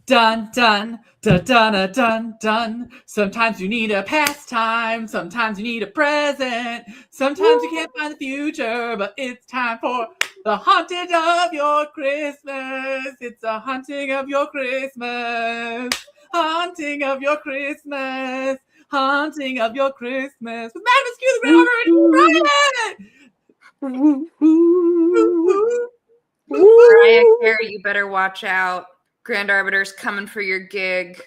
Dun, dun, dun, dun, dun, dun, dun. Sometimes you need a pastime. Sometimes you need a present. Sometimes you can't find the future, but it's time for the haunting of your Christmas. It's a haunting of your Christmas. Haunting of your Christmas. Haunting of your Christmas. With Madam Askew, the Grand Arbiter, Mariah Carey, you better watch out. Grand Arbiter's coming for your gig.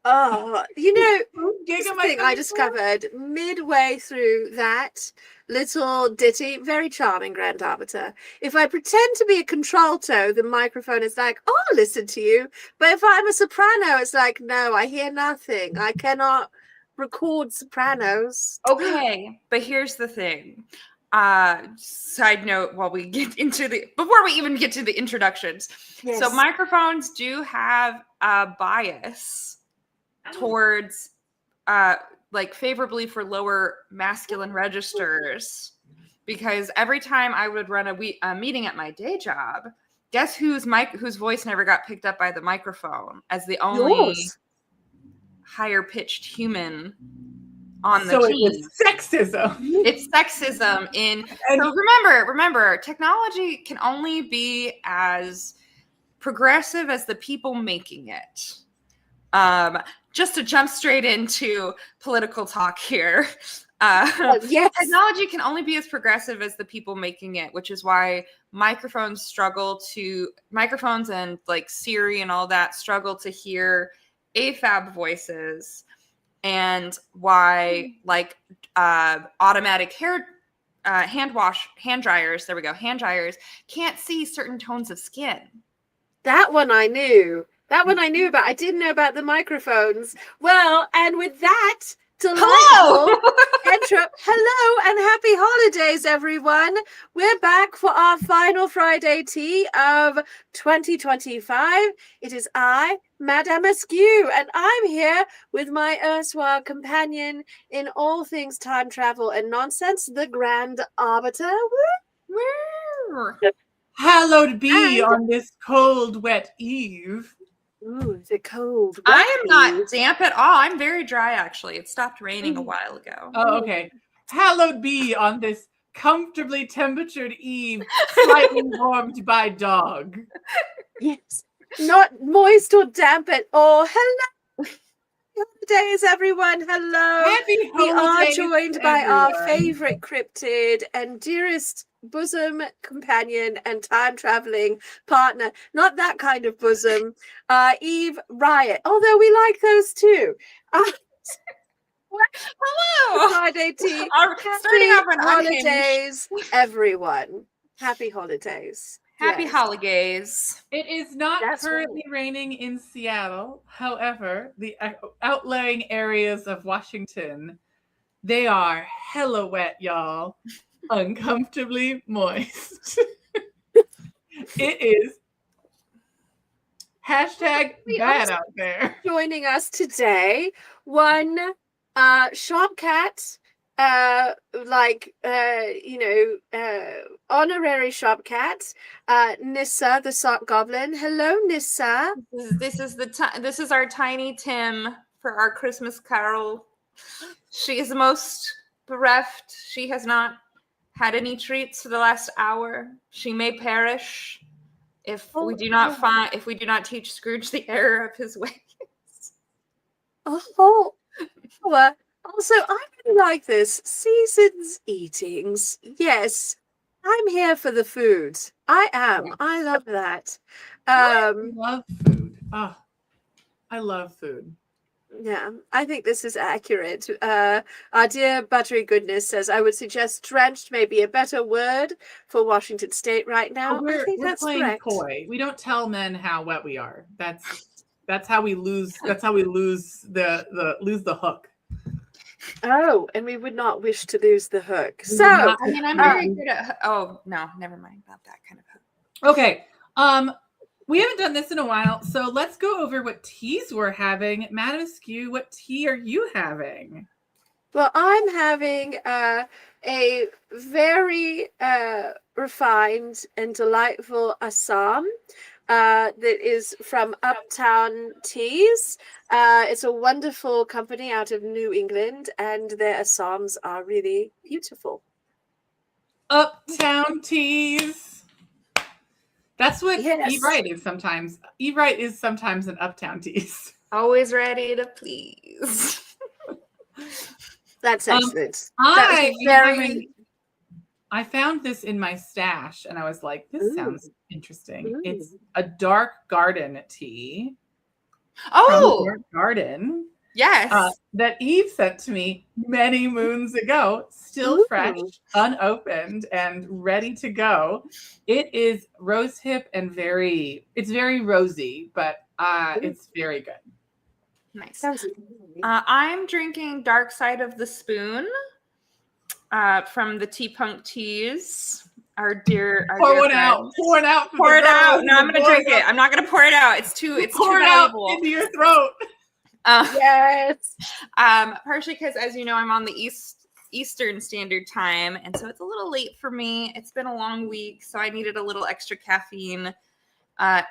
Oh, you know, Gig this am I thing I coming discovered midway through that little ditty, very charming Grand Arbiter. If I pretend to be a contralto, the microphone is like, oh, I'll listen to you. But if I'm a soprano, it's like, no, I hear nothing. I cannot record sopranos. Okay, but here's the thing. Side note while we get into before we even get to the introductions. Yes. So microphones do have a bias towards like favorably for lower masculine registers, because every time I would run a meeting at my day job, guess whose voice never got picked up by the microphone as the only Yours. higher pitched human on the So team. it was sexism. It's sexism so remember, technology can only be as progressive as the people making it. Just to jump straight into political talk here. Yes. Technology can only be as progressive as the people making it, which is why microphones and like Siri and all that struggle to hear AFAB voices, and why like automatic hand dryers can't see certain tones of skin. That one I knew. That one I knew about. I didn't know about the microphones. Well, and with that delightful intro, hello and happy holidays, everyone. We're back for our final Friday tea of 2025. It is I, Madame Askew, and I'm here with my erstwhile companion in all things time travel and nonsense, the Grand Arbiter. Hallowed be And- on this cold, wet eve. Ooh, the cold. I wet am not eve. damp at all. I'm very dry, actually. It stopped raining a while ago. Oh, okay. Hallowed be on this comfortably temperatured eve, slightly warmed by dog. Yes. Not moist or damp at all. Hello. Holidays, everyone. Hello. Happy We are holidays, joined by our everyone. favorite cryptid and dearest bosom companion and time traveling partner. Not that kind of bosom. Eve Riot. Although we like those too. Hello. Friday tea. Starting off on holidays, everyone. Happy holidays. Happy Yes. holidays. It is not That's currently raining in Seattle. However, the outlying areas of Washington, they are hella wet, y'all. Uncomfortably moist. It is hashtag bad out there. Joining us today, one shop cat, honorary shop cat, Nissa the sock goblin. Hello, Nissa. This is our Tiny Tim for our Christmas carol. She is most bereft. She has not had any treats for the last hour. She may perish if we do not teach Scrooge the error of his ways. Oh, also, I really like this. Seasons eatings. Yes, I'm here for the food. I am. Yes. I love that. I love food. Oh, I love food. Yeah, I think this is accurate. Our dear buttery goodness says, I would suggest drenched may be a better word for Washington State right now. I think We're that's playing correct. coy. We don't tell men how wet we are. That's how we lose. That's how we lose the hook. Oh, and we would not wish to lose the hook. So, I mean, I'm very good at. Oh no, never mind about that kind of hook. Okay. We haven't done this in a while, so let's go over what teas we're having. Madam Askew, what tea are you having? well, I'm having a very refined and delightful Assam that is from Uptown Teas. It's a wonderful company out of New England, and their Assams are really beautiful. Uptown Teas. That's what Yes. Eve Riot is sometimes. Eve Riot is sometimes an Uptown Teas. Always ready to please. That's excellent. I found this in my stash and I was like, this sounds interesting. Ooh. It's a dark garden tea. Oh, Dark Garden. yes. That Eve sent to me many moons ago, still fresh, unopened, and ready to go. It is rosehip and it's very rosy, but it's very good. Nice. I'm drinking Dark Side of the Spoon from the Tea Punk Teas. Our dear Pour it out. Pour it out. No, I'm gonna drink it. I'm not gonna pour it out. It's too valuable. Out into your throat. Yes. Partially because, as you know, I'm on the Eastern Standard Time, and so it's a little late for me. It's been a long week, so I needed a little extra caffeine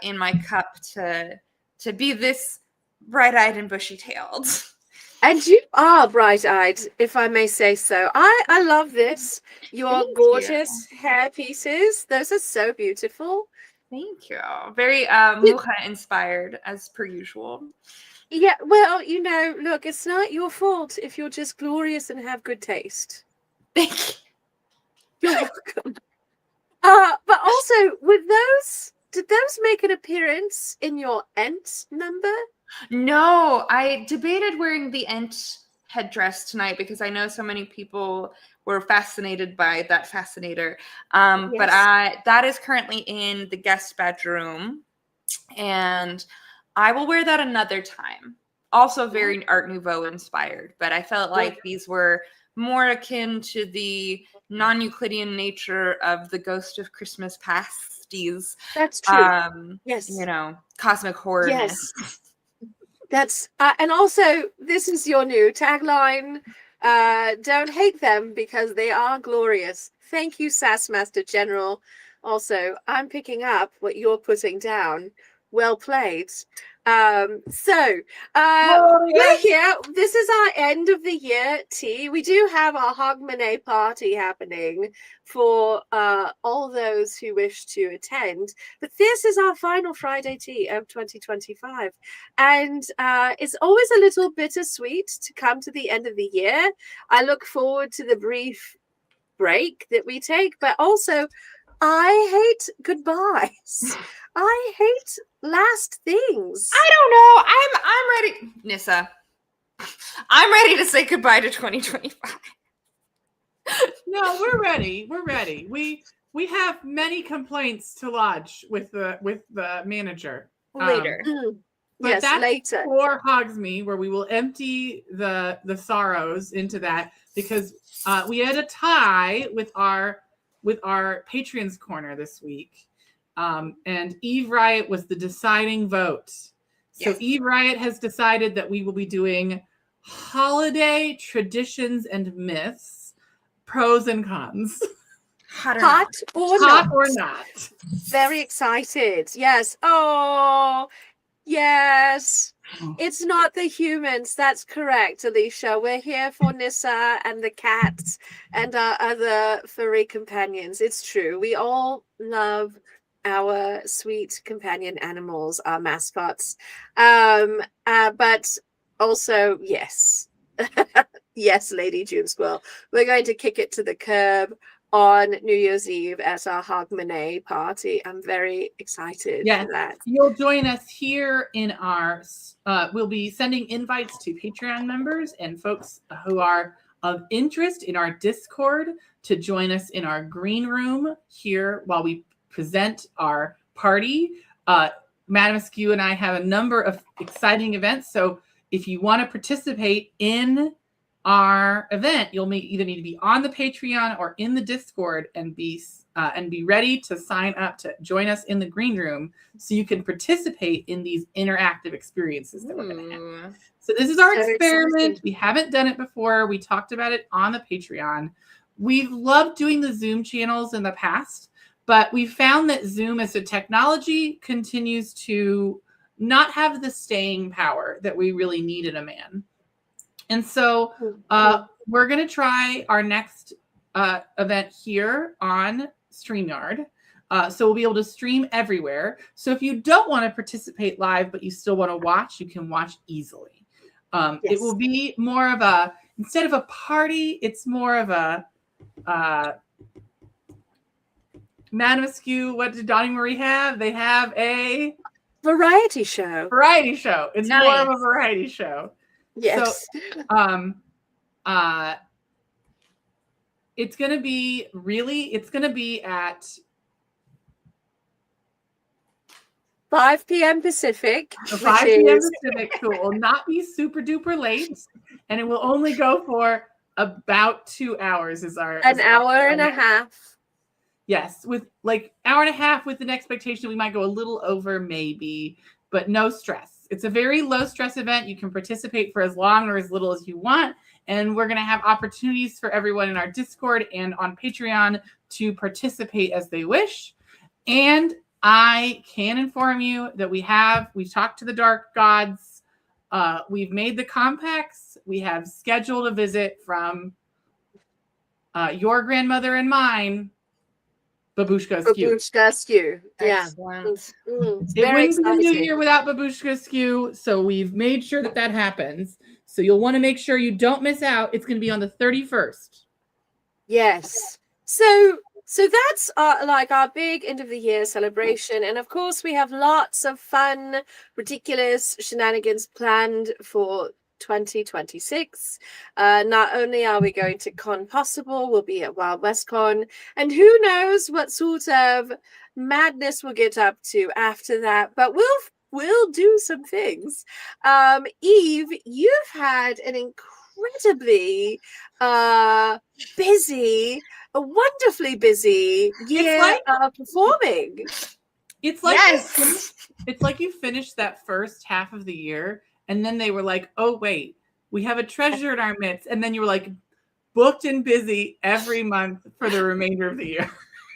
in my cup to be this bright-eyed and bushy-tailed. And you are bright-eyed, if I may say so. I love this. Your gorgeous hair pieces. Those are so beautiful. Thank you. Very Mucha inspired, as per usual. Yeah, well, look, it's not your fault if you're just glorious and have good taste. Thank you. You're welcome. But also, did those make an appearance in your Ent number? No, I debated wearing the Ent headdress tonight because I know so many people were fascinated by that fascinator. Yes. But that is currently in the guest bedroom, and I will wear that another time. Also very Art Nouveau inspired, but I felt like these were more akin to the non-Euclidean nature of the Ghost of Christmas Pasties. That's true. Yes. Cosmic horror. Yes. That's and also this is your new tagline. Don't hate them because they are glorious. Thank you, Sassmaster General. Also, I'm picking up what you're putting down. Well played. We're here. This is our end of the year tea. We do have our Hogmanay party happening for all those who wish to attend. But this is our final Friday tea of 2025. And it's always a little bittersweet to come to the end of the year. I look forward to the brief break that we take, but also I hate goodbyes. I hate last things. I don't know. I'm ready, Nissa. I'm ready to say goodbye to 2025. No, we're ready. We're ready. We have many complaints to lodge with the manager Later. But yes, that's later. For Hogsme, where we will empty the sorrows into that, because we had a tie with our Patreon's Corner this week. And Eve Riot was the deciding vote. So yes. Eve Riot has decided that we will be doing holiday traditions and myths, pros and cons. Hot or not. Very excited. Yes. Oh, yes. It's not the humans. That's correct, Alicia. We're here for Nissa and the cats and our other furry companions. It's true. We all love our sweet companion animals, our mascots. But also, yes. Yes, Lady June Squirrel. We're going to kick it to the curb on New Year's Eve at our Hogmanay party. I'm very excited for that. You'll join us here in our we'll be sending invites to Patreon members and folks who are of interest in our Discord to join us in our green room here while we present our party. Madam Askew and I have a number of exciting events, so if you want to participate in our event, you'll either need to be on the Patreon or in the Discord and be ready to sign up to join us in the green room so you can participate in these interactive experiences that we're going to have. So this is our experiment. We haven't done it before. We talked about it on the Patreon. We've loved doing the Zoom channels in the past, But we found that Zoom as a technology continues to not have the staying power that we really need in a man. And so we're going to try our next event here on StreamYard. So we'll be able to stream everywhere. So if you don't want to participate live, but you still want to watch, you can watch easily. It will be more of a, instead of a party, it's more of a, Madam Askew, what did Donnie Marie have? They have a variety show. It's more of a variety show. Yes. So, it's going to be at 5 p.m. Pacific. 5 p.m. Pacific, so it will not be super duper late, and it will only go for about 2 hours. An hour and a half. Yes, with like hour and a half with an expectation we might go a little over maybe, but no stress. It's a very low stress event. You can participate for as long or as little as you want. And we're going to have opportunities for everyone in our Discord and on Patreon to participate as they wish. And I can inform you that we've talked to the dark gods. We've made the compacts. We have scheduled a visit from your grandmother and mine, Babushka Askew. Yeah. It wouldn't be the new year without Babushka Askew, so we've made sure that happens. So you'll want to make sure you don't miss out. It's going to be on the 31st. Yes. So that's our big end of the year celebration. And of course, we have lots of fun, ridiculous shenanigans planned for 2026. Not only are we going to Con Possible, we'll be at Wild West Con, and who knows what sort of madness we'll get up to after that, but we'll do some things. Eve, you've had an incredibly busy, a wonderfully busy year of performing. It's like it's like you finished that first half of the year, and then they were like, oh, wait, we have a treasure in our midst. And then you were like booked and busy every month for the remainder of the year.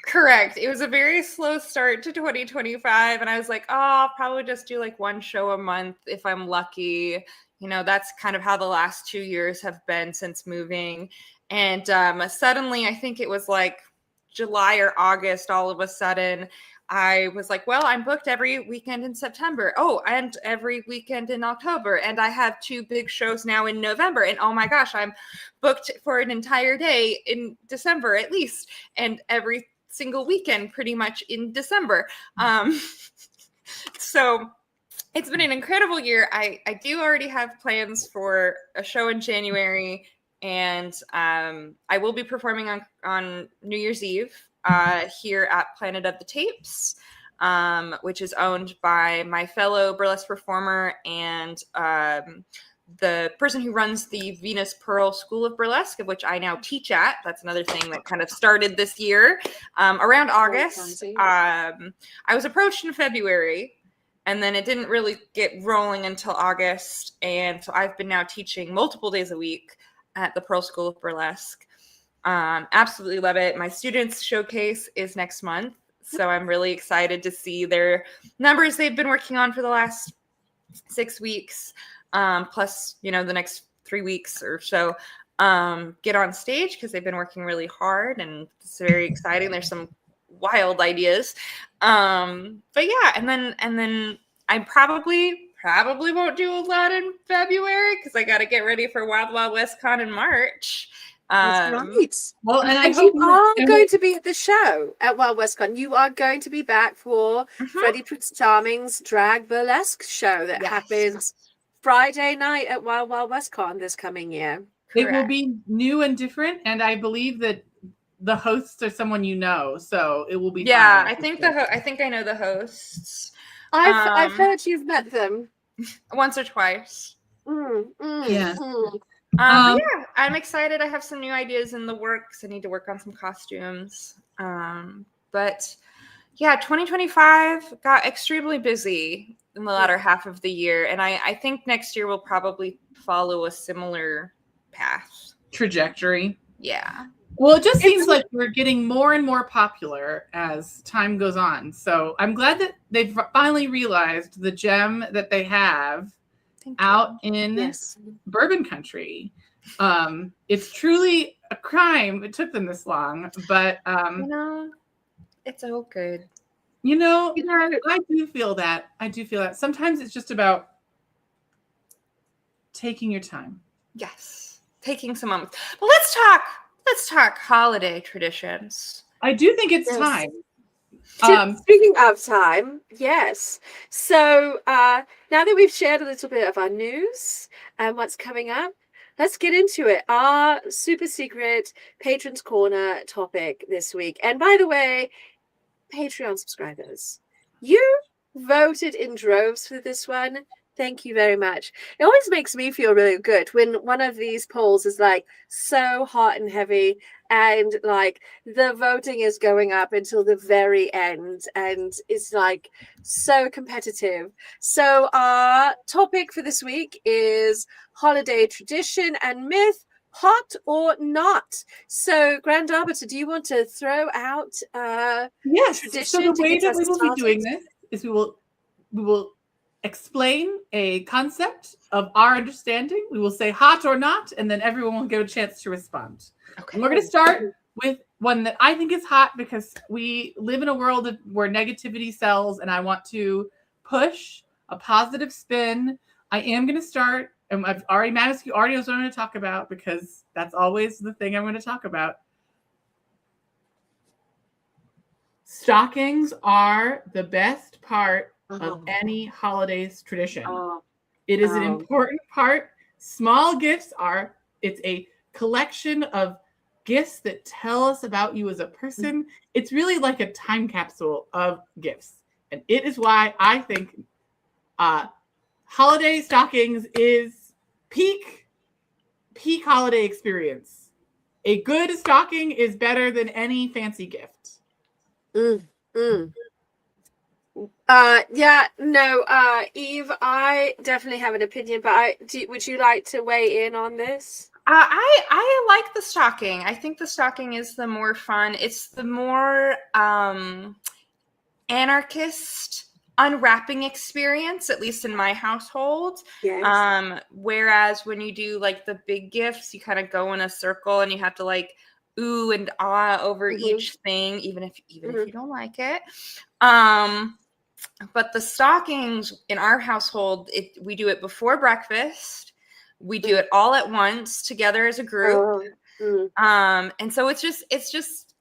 Correct. It was a very slow start to 2025. And I was like, oh, I'll probably just do like one show a month if I'm lucky. You know, that's kind of how the last 2 years have been since moving. And suddenly, I think it was like July or August, all of a sudden, I was like, well, I'm booked every weekend in September. Oh, and every weekend in October. And I have 2 big shows now in November. And oh my gosh, I'm booked for an entire day in December at least. And every single weekend pretty much in December. So it's been an incredible year. I do already have plans for a show in January. And I will be performing on New Year's Eve. Here at Planet of the Tapes, which is owned by my fellow burlesque performer and the person who runs the Venus Pearl School of Burlesque, of which I now teach at. That's another thing that kind of started this year. Around August, I was approached in February, and then it didn't really get rolling until August. And so I've been now teaching multiple days a week at the Pearl School of Burlesque. Absolutely love it. My students showcase is next month, so I'm really excited to see their numbers they've been working on for the last 6 weeks, plus the next 3 weeks or so get on stage because they've been working really hard, and it's very exciting. There's some wild ideas, but yeah, and then I probably won't do a lot in February because I got to get ready for Wild Wild West Con in March. That's right. Well, and you are going to be at the show at Wild West Con. You are going to be back for Freddie Prinze Charming's drag burlesque show that happens Friday night at Wild Wild West Con this coming year. It will be new and different, and I believe that the hosts are someone you know, so it will be. Yeah, fun. I think I know the hosts. I've heard you've met them once or twice. Yeah. But yeah, I'm excited. I have some new ideas in the works. I need to work on some costumes. But yeah, 2025 got extremely busy in the latter half of the year. And I think next year will probably follow a similar path. Trajectory. Yeah. Well, it just seems like we're getting more and more popular as time goes on. So I'm glad that they've finally realized the gem that they have out in Bourbon Country. It's truly a crime it took them this long, but it's all good. I do feel that. Sometimes it's just about taking your time. Yes, taking some moments. But let's talk holiday traditions. I do think it's time. Speaking of time, yes. So now that we've shared a little bit of our news and what's coming up, let's get into it. Our super secret Patrons Corner topic this week. And by the way, Patreon subscribers, you voted in droves for this one. Thank you very much. It always makes me feel really good when one of these polls is like so hot and heavy and like the voting is going up until the very end and it's like so competitive. So our topic for this week is holiday tradition and myth, hot or not. So Grand Arbiter, do you want to throw out yes. tradition? So the way that we will be doing this is we will explain a concept of our understanding. We will say hot or not, and then everyone will get a chance to respond. Okay. And we're going to start with one that I think is hot because we live in a world where negativity sells, and I want to push a positive spin. I am going to start, and I've already, Askew already knows what I'm going to talk about because that's always the thing I'm going to talk about. Stockings are the best part of any holidays tradition. It is an important part. Small gifts it's a collection of gifts that tell us about you as a person. It's really like a time capsule of gifts. And it is why I think holiday stockings is peak holiday experience. A good stocking is better than any fancy gift. Eve, I definitely have an opinion, but would you like to weigh in on this? I like the stocking. I think the stocking is the more fun. It's the more anarchist unwrapping experience, at least in my household. Yes. Whereas when you do like the big gifts, you kind of go in a circle and you have to like ooh and ah over each thing, even if you don't like it. But the stockings in our household, we do it before breakfast. We do it all at once together as a group. And so it's just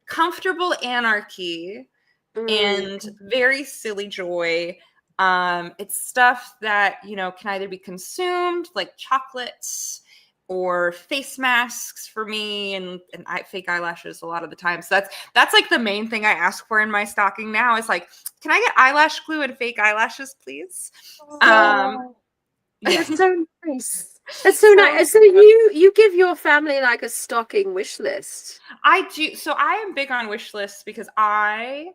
comfortable anarchy and very silly joy. It's stuff that, can either be consumed, like chocolates or face masks for me and fake eyelashes a lot of the time. So that's like the main thing I ask for in my stocking now is like, can I get eyelash glue and fake eyelashes, please? That's so nice. That's so nice. So you give your family like a stocking wish list. I do. So I am big on wish lists because I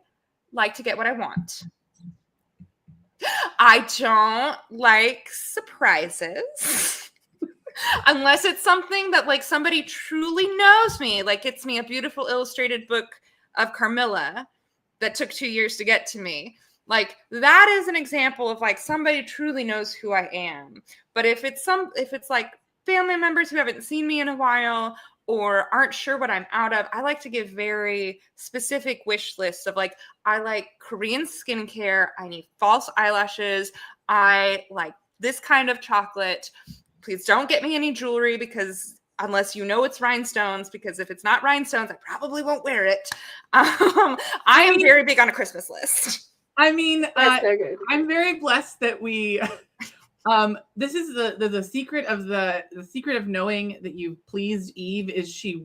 like to get what I want. I don't like surprises. Unless it's something that like somebody truly knows me, like gets me a beautiful illustrated book of Carmilla that took 2 years to get to me. Like that is an example of like somebody truly knows who I am. But if it's like family members who haven't seen me in a while or aren't sure what I'm out of, I like to give very specific wish lists of like, I like Korean skincare. I need false eyelashes. I like this kind of chocolate. Please don't get me any jewelry because unless you know it's rhinestones, because if it's not rhinestones, I probably won't wear it. I am very big on a Christmas list. I mean, I'm very blessed that we. This is the secret of the secret of knowing that you've pleased Eve is they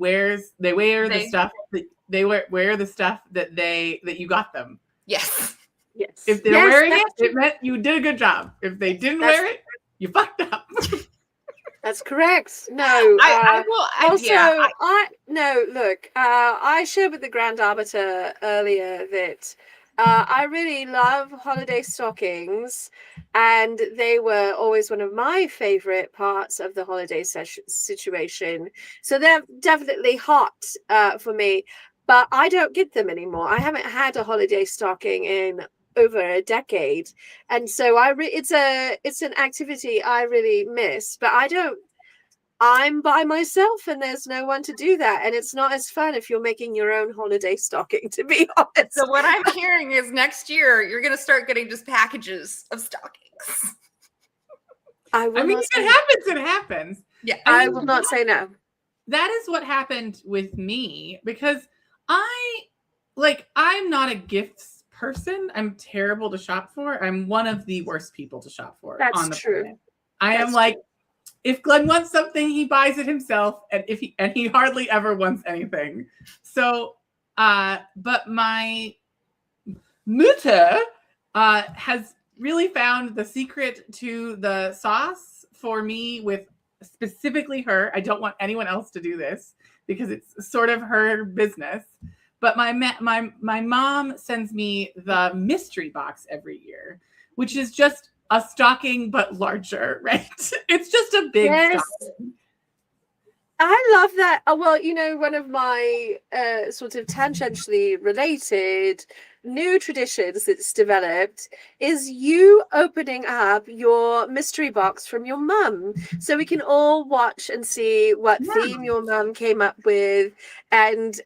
wear the stuff that you got them. Yes. If they're wearing it meant you did a good job. If they didn't wear it, you fucked up. That's correct. No, I shared with the Grand Arbiter earlier that I really love holiday stockings, and they were always one of my favorite parts of the holiday situation. So they're definitely hot for me, but I don't get them anymore. I haven't had a holiday stocking in over a decade, and so it's an activity I really miss. But I'm by myself and there's no one to do that. And it's not as fun if you're making your own holiday stocking, to be honest. So what I'm hearing is next year you're going to start getting just packages of stockings. I mean, if it happens, it happens. Yeah. I will not say no. That is what happened with me because I'm not a gifts person. I'm terrible to shop for. I'm one of the worst people to shop for. That's true. Planet. I am like, if Glenn wants something, he buys it himself, and he hardly ever wants anything. So, but my mutter has really found the secret to the sauce for me with specifically her. I don't want anyone else to do this because it's sort of her business. But my mom sends me the mystery box every year, which is just a stocking, but larger, right? It's just a big stocking. I love that. Well, one of my sort of tangentially related new traditions that's developed is you opening up your mystery box from your mum, so we can all watch and see what theme your mum came up with, and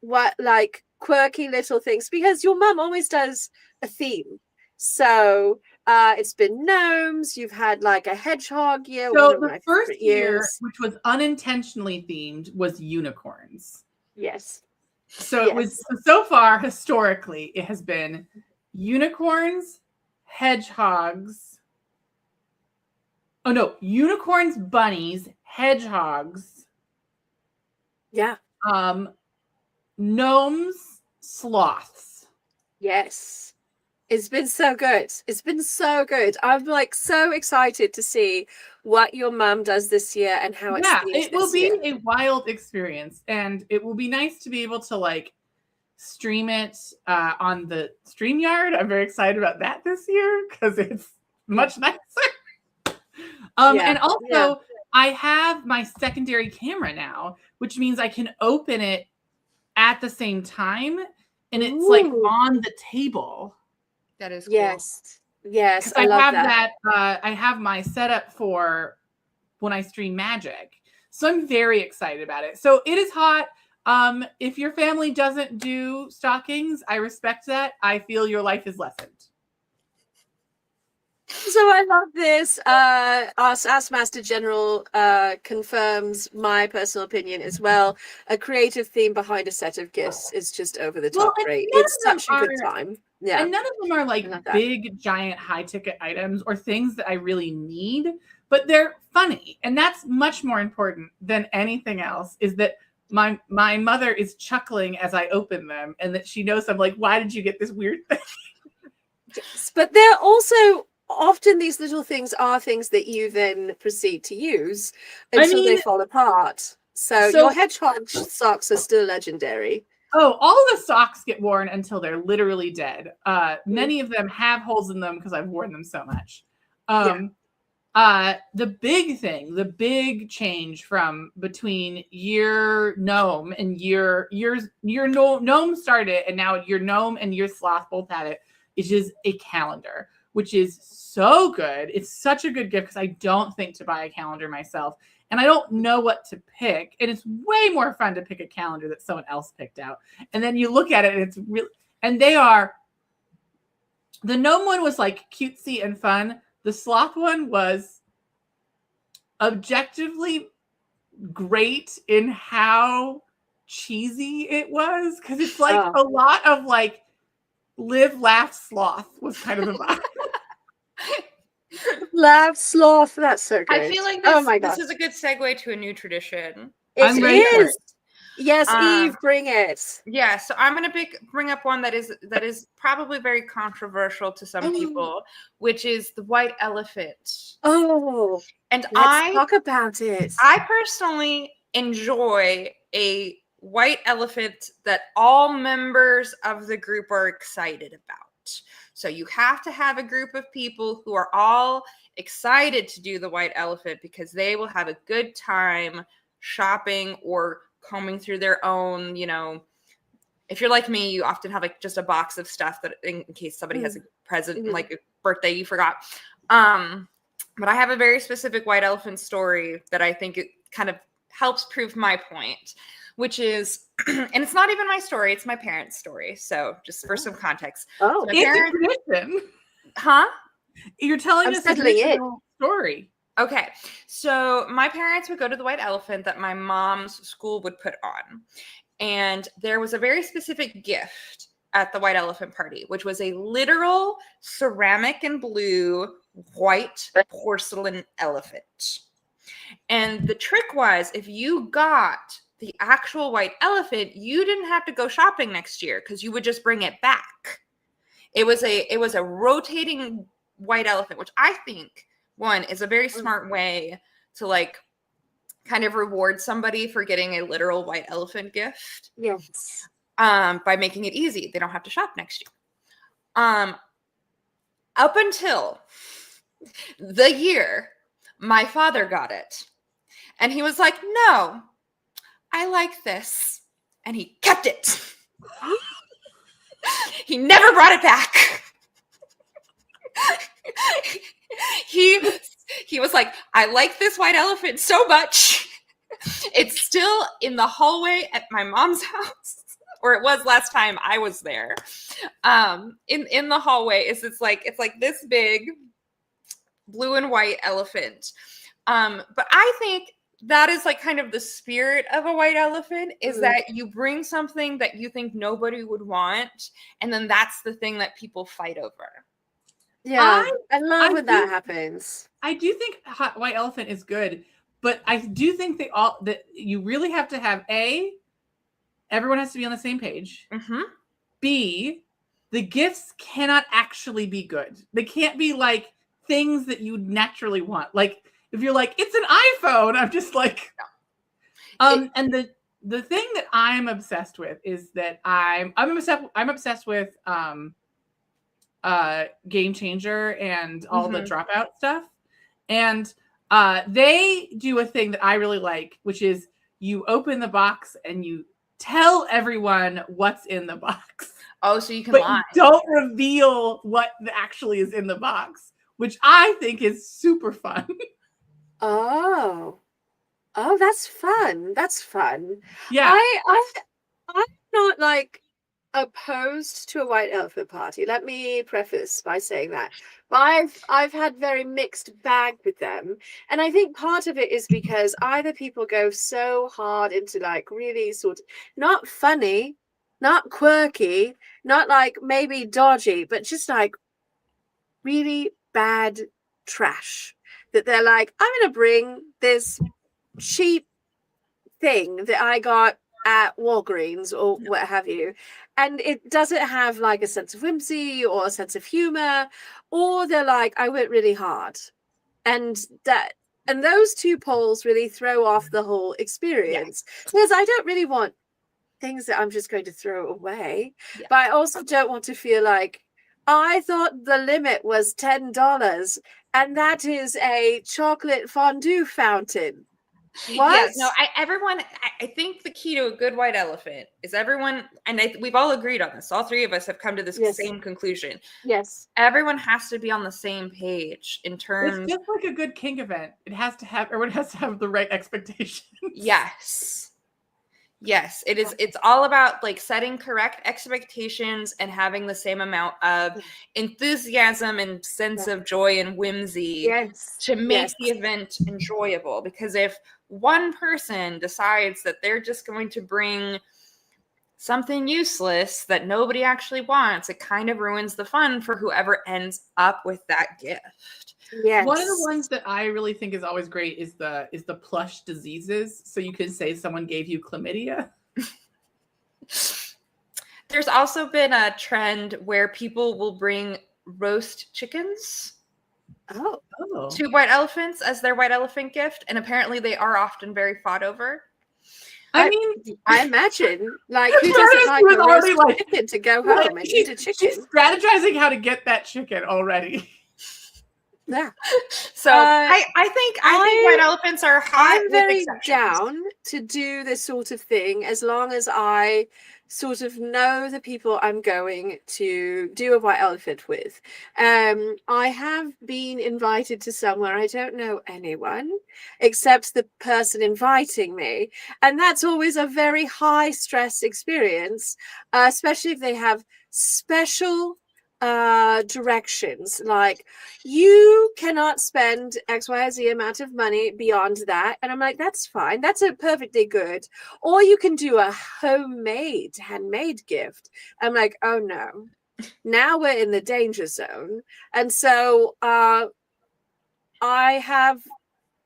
what like quirky little things, because your mum always does a theme. So it's been gnomes. You've had like a hedgehog year. So the first year, which was unintentionally themed, was unicorns. Yes. So it was so far historically, it has been unicorns, hedgehogs. Oh no, unicorns, bunnies, hedgehogs. Yeah. Gnomes, sloths. Yes. It's been so good. It's been so good. I'm like so excited to see what your mum does this year and how it's it will be a wild experience, and it will be nice to be able to like stream it on the StreamYard. I'm very excited about that this year because it's much nicer. And also I have my secondary camera now, which means I can open it at the same time, and it's like on the table. That is cool. Yes. I love that. I have my setup for when I stream Magic, so I'm very excited about it. So it is hot. If your family doesn't do stockings, I respect that. I feel your life is lessened. So I love this. Ask Master General confirms my personal opinion as well. A creative theme behind a set of gifts is just over the top great. It's such a good time. Yeah. And none of them are like big, giant, high ticket items or things that I really need, but they're funny. And that's much more important than anything else, is that my mother is chuckling as I open them, and that she knows I'm like, why did you get this weird thing? Yes, but they're also often these little things are things that you then proceed to use until they fall apart. So your hedgehog socks are still legendary. Oh, all the socks get worn until they're literally dead. Many of them have holes in them because I've worn them so much. The big change from between year gnome and year gnome started, and now year gnome and year sloth both had it. It's just a calendar, which is so good. It's such a good gift because I don't think to buy a calendar myself. And I don't know what to pick. And it's way more fun to pick a calendar that someone else picked out. And then you look at it and it's really, and the gnome one was like cutesy and fun. The sloth one was objectively great in how cheesy it was. Cause it's like a lot of like live, laugh, sloth was kind of the vibe. Laugh, sloth. That's so good. I feel like this is a good segue to a new tradition. It is. Yes, Eve, bring it. Yeah, so I'm going to bring up one that is probably very controversial to some people, which is the white elephant. And let's talk about it. I personally enjoy a white elephant that all members of the group are excited about. So you have to have a group of people who are all excited to do the white elephant because they will have a good time shopping or combing through their own, you know, if you're like me, you often have like just a box of stuff that in case somebody has a present, like a birthday you forgot. But I have a very specific white elephant story that I think it kind of helps prove my point, which is, and it's not even my story, it's my parents' story. So just for some context. Oh, so it's a tradition. Huh? You're telling I'm us a settling it. traditional story. Okay. So my parents would go to the white elephant that my mom's school would put on. And there was a very specific gift at the white elephant party, which was a literal ceramic and blue white porcelain elephant. And the trick was, if you got the actual white elephant, you didn't have to go shopping next year because you would just bring it back. It was a rotating white elephant, which I think, one, is a very smart way to like kind of reward somebody for getting a literal white elephant gift. Yes. By making it easy. They don't have to shop next year. Up until the year my father got it. And he was like, no, I like this. And he kept it. He never brought it back. He was like, I like this white elephant so much. It's still in the hallway at my mom's house, or it was last time I was there. In the hallway it's like this big blue and white elephant. But I think that is like kind of the spirit of a white elephant is that you bring something that you think nobody would want, and then that's the thing that people fight over. Yeah, I love when that happens. I do think white elephant is good, but I do think that you really have to have everyone has to be on the same page. Mm-hmm. B, the gifts cannot actually be good. They can't be like things that you naturally want. Like if you're like, it's an iPhone, I'm just like, no. And the thing that I'm obsessed with is that I'm obsessed with Game Changer and all the dropout stuff. And they do a thing that I really like, which is you open the box and you tell everyone what's in the box. Oh, so you can but lie. You don't reveal what actually is in the box, which I think is super fun. Oh, that's fun. That's fun. Yeah. I'm not like opposed to a white elephant party. Let me preface by saying that. But I've had very mixed bag with them. And I think part of it is because either people go so hard into like really sort of not funny, not quirky, not like maybe dodgy, but just like really bad trash. That they're like, I'm going to bring this cheap thing that I got at Walgreens or what have you, and it doesn't have like a sense of whimsy or a sense of humor, or they're like, I went really hard, and those two poles really throw off the whole experience. Because I don't really want things that I'm just going to throw away, but I also don't want to feel like I thought the limit was $10 and that is a chocolate fondue fountain. What? Yes, no, I think the key to a good white elephant is everyone, and we've all agreed on this. All three of us have come to this same conclusion. Yes. Everyone has to be on the same page in terms. It's just like a good kink event. Everyone has to have the right expectations. Yes. Yes, it is. It's all about like setting correct expectations and having the same amount of enthusiasm and sense of joy and whimsy to make the event enjoyable. Because if one person decides that they're just going to bring something useless that nobody actually wants, it kind of ruins the fun for whoever ends up with that gift. Yes. One of the ones that I really think is always great is the plush diseases. So you can say someone gave you chlamydia. There's also been a trend where people will bring roast chickens to white elephants as their white elephant gift, and apparently they are often very fought over. I mean, I imagine, like, who Meredith doesn't like was a already, roast like- chicken to go home and eat a she's chicken? strategizing how to get that chicken already. Yeah. So I think white elephants are hot. I'm with very exceptions. down to do this sort of thing as long as I sort of know the people I'm going to do a white elephant with. I have been invited to somewhere I don't know anyone except the person inviting me, and that's always a very high stress experience, especially if they have special directions, like you cannot spend XYZ amount of money beyond that. And I'm like, that's fine, that's a perfectly good. Or you can do a handmade gift. I'm like, oh no, now we're in the danger zone. And so I have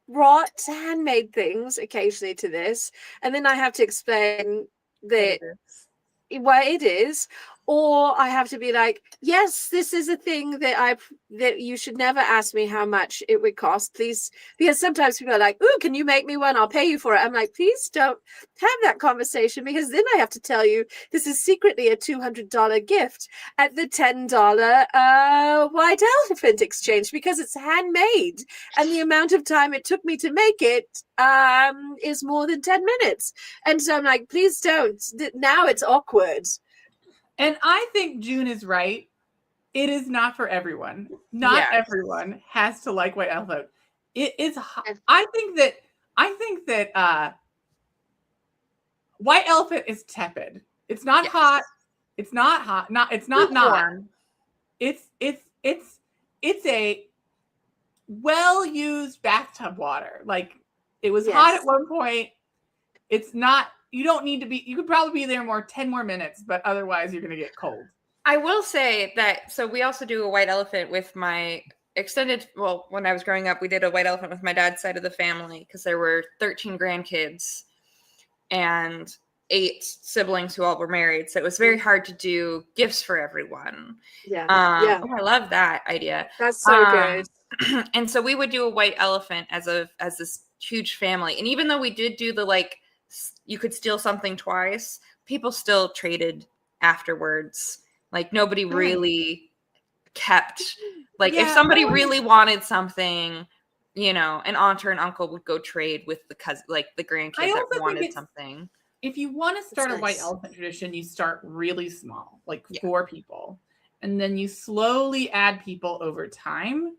brought handmade things occasionally to this, and then I have to explain that what it is, or I have to be like, yes, this is a thing that you should never ask me how much it would cost, please, because sometimes people are like, ooh, can you make me one, I'll pay you for it. I'm like, please don't have that conversation, because then I have to tell you this is secretly a $200 gift at the $10 white elephant exchange, because it's handmade and the amount of time it took me to make it is more than 10 minutes. And so I'm like, please don't. Now it's awkward. And I think June is right. It is not for everyone. Not everyone has to like white elephant. It is. I think that white elephant is tepid. It's not hot. It's not hot. It's not warm. It's a well-used bathtub water. Like, it was hot at one point. It's not. You don't need to be. You could probably be there 10 more minutes, but otherwise you're going to get cold. I will say that. So we also do a white elephant with my extended. Well, when I was growing up, we did a white elephant with my dad's side of the family because there were 13 grandkids and 8 siblings who all were married. So it was very hard to do gifts for everyone. Yeah. Oh, I love that idea. That's so good. And so we would do a white elephant as this huge family. And even though we did do the, like, you could steal something twice, people still traded afterwards. Like, nobody really kept, like, if somebody really wanted something, an aunt or an uncle would go trade with the cousin, like the grandkids that wanted something. If you want to start a white elephant tradition, you start really small, like 4 people, and then you slowly add people over time.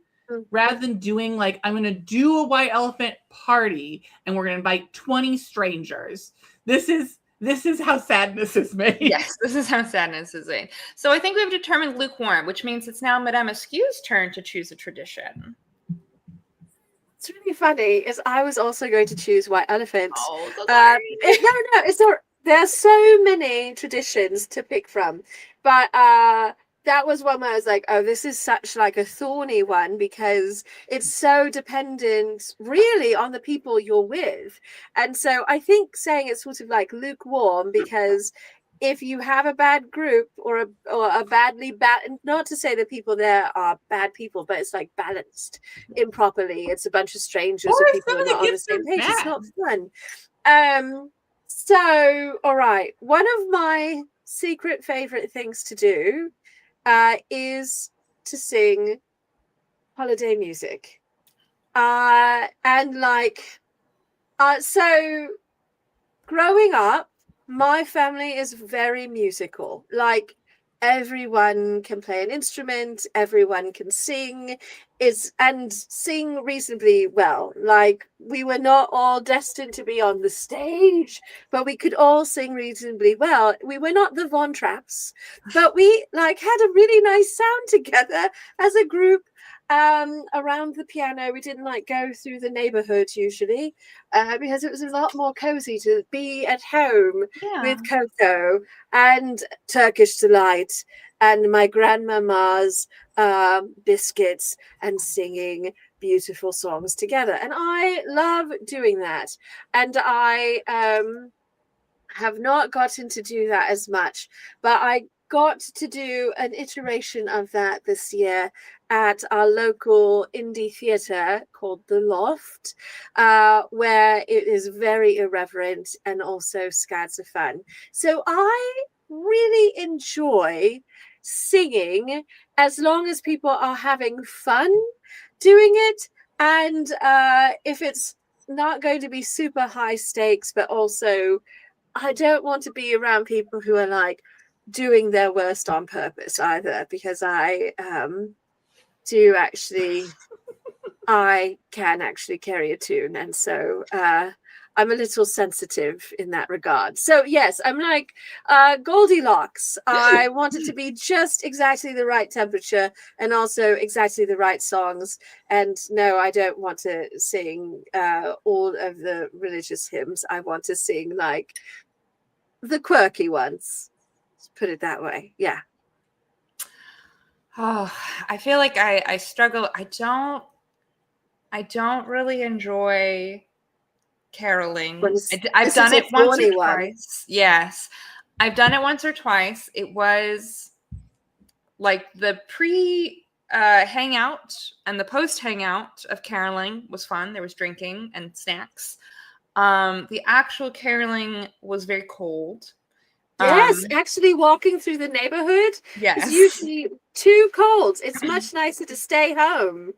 Rather than doing like, I'm going to do a white elephant party and we're going to invite 20 strangers. This is how sadness is made. Yes, this is how sadness is made. So I think we've determined lukewarm, which means it's now Madame Askew's turn to choose a tradition. It's really funny, is I was also going to choose white elephant. Oh, so sorry. No, it's all, there's so many traditions to pick from, but that was one where I was like, oh, this is such like a thorny one, because it's so dependent really on the people you're with. And so I think saying it's sort of like lukewarm, because if you have a bad group or a badly bad, not to say that people there are bad people, but it's like balanced improperly. It's a bunch of strangers or people who are not on the same page. It's not fun. So, all right. One of my secret favorite things to do is to sing holiday music. And like, so growing up, my family is very musical. Like, everyone can play an instrument, everyone can sing, and sing reasonably well. Like, we were not all destined to be on the stage, but we could all sing reasonably well. We were not the Von Trapps, but we like had a really nice sound together as a group around the piano. We didn't like go through the neighborhood usually, because it was a lot more cozy to be at home with Coco and Turkish Delight and my grandmama's biscuits and singing beautiful songs together. And I love doing that. And I have not gotten to do that as much, but I got to do an iteration of that this year at our local indie theatre called The Loft, where it is very irreverent and also scads of fun. So I really enjoy singing as long as people are having fun doing it. And if it's not going to be super high stakes, but also I don't want to be around people who are like doing their worst on purpose either, because I can actually carry a tune, and so I'm a little sensitive in that regard. So yes, I'm like Goldilocks. I want it to be just exactly the right temperature and also exactly the right songs. And no, I don't want to sing all of the religious hymns. I want to sing like the quirky ones. Let's put it that way. Yeah. Oh, I feel like I struggle. I don't really enjoy caroling. I've done it once or twice. Yes. I've done it once or twice. It was like the pre hangout and the post hangout of caroling was fun. There was drinking and snacks. The actual caroling was very cold. Yes, actually walking through the neighborhood is usually too cold. It's much nicer to stay home.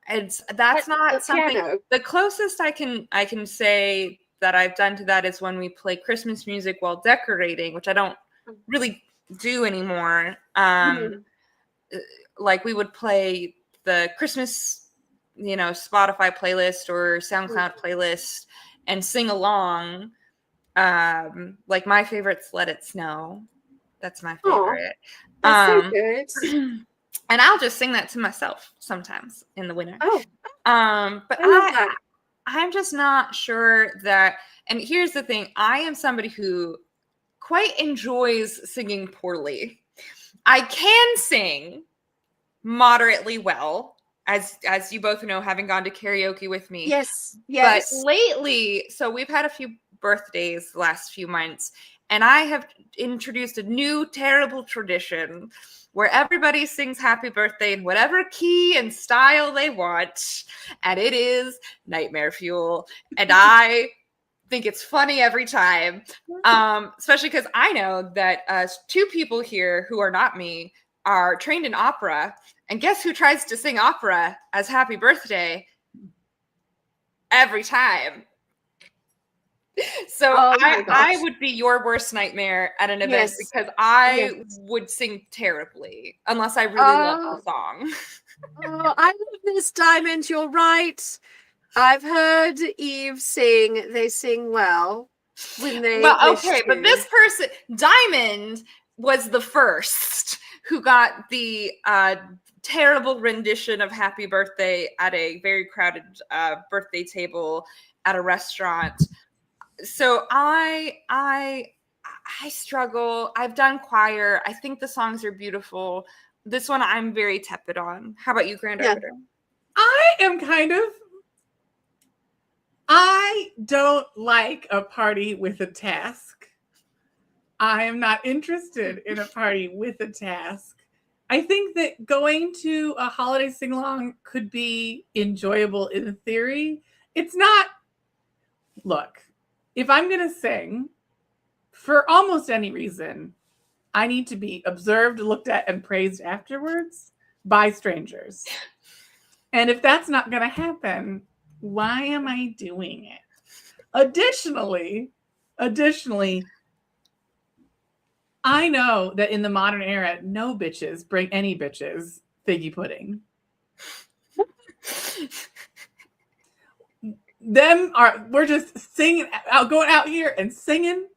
That's not something. The closest I can say that I've done to that is when we play Christmas music while decorating, which I don't really do anymore. Like we would play the Christmas, Spotify playlist or SoundCloud playlist and sing along. Like my favorite's Let It Snow. That's my favorite. That's so good. And I'll just sing that to myself sometimes in the winter. But I'm just not sure that, and here's the thing, I am somebody who quite enjoys singing poorly. I can sing moderately well, as you both know, having gone to karaoke with me. Yes. But lately, so we've had a few birthdays the last few months, and I have introduced a new terrible tradition where everybody sings happy birthday in whatever key and style they want, and it is nightmare fuel. And I think it's funny every time, especially because I know that two people here who are not me are trained in opera, and guess who tries to sing opera as happy birthday every time? So I would be your worst nightmare at an event because I would sing terribly unless I really love the song. I love this, Diamond. You're right. I've heard Eve sing. They sing well when they but this person, Diamond, was the first who got the terrible rendition of Happy Birthday at a very crowded birthday table at a restaurant. So I struggle. I've done choir. I think the songs are beautiful. This one I'm very tepid on. How about you, Grand Arbiter? I don't like a party with a task. I am not interested in a party with a task. I think that going to a holiday sing-along could be enjoyable in theory. It's not. Look, if I'm going to sing for almost any reason, I need to be observed, looked at, and praised afterwards by strangers. And if that's not going to happen, why am I doing it? Additionally, I know that in the modern era, no bitches bring any bitches figgy pudding. We're just singing, going out here and singing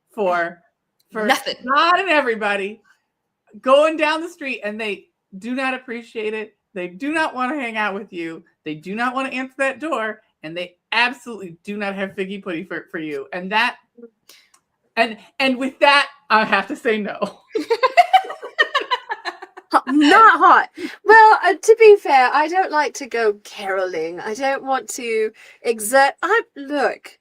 for nothing. God and everybody, going down the street, and they do not appreciate it. They do not want to hang out with you. They do not want to answer that door, and they absolutely do not have figgy pudding for you. And that, and with that, I have to say no. Not hot. Well, to be fair, I don't like to go caroling. I don't want to exert. Look,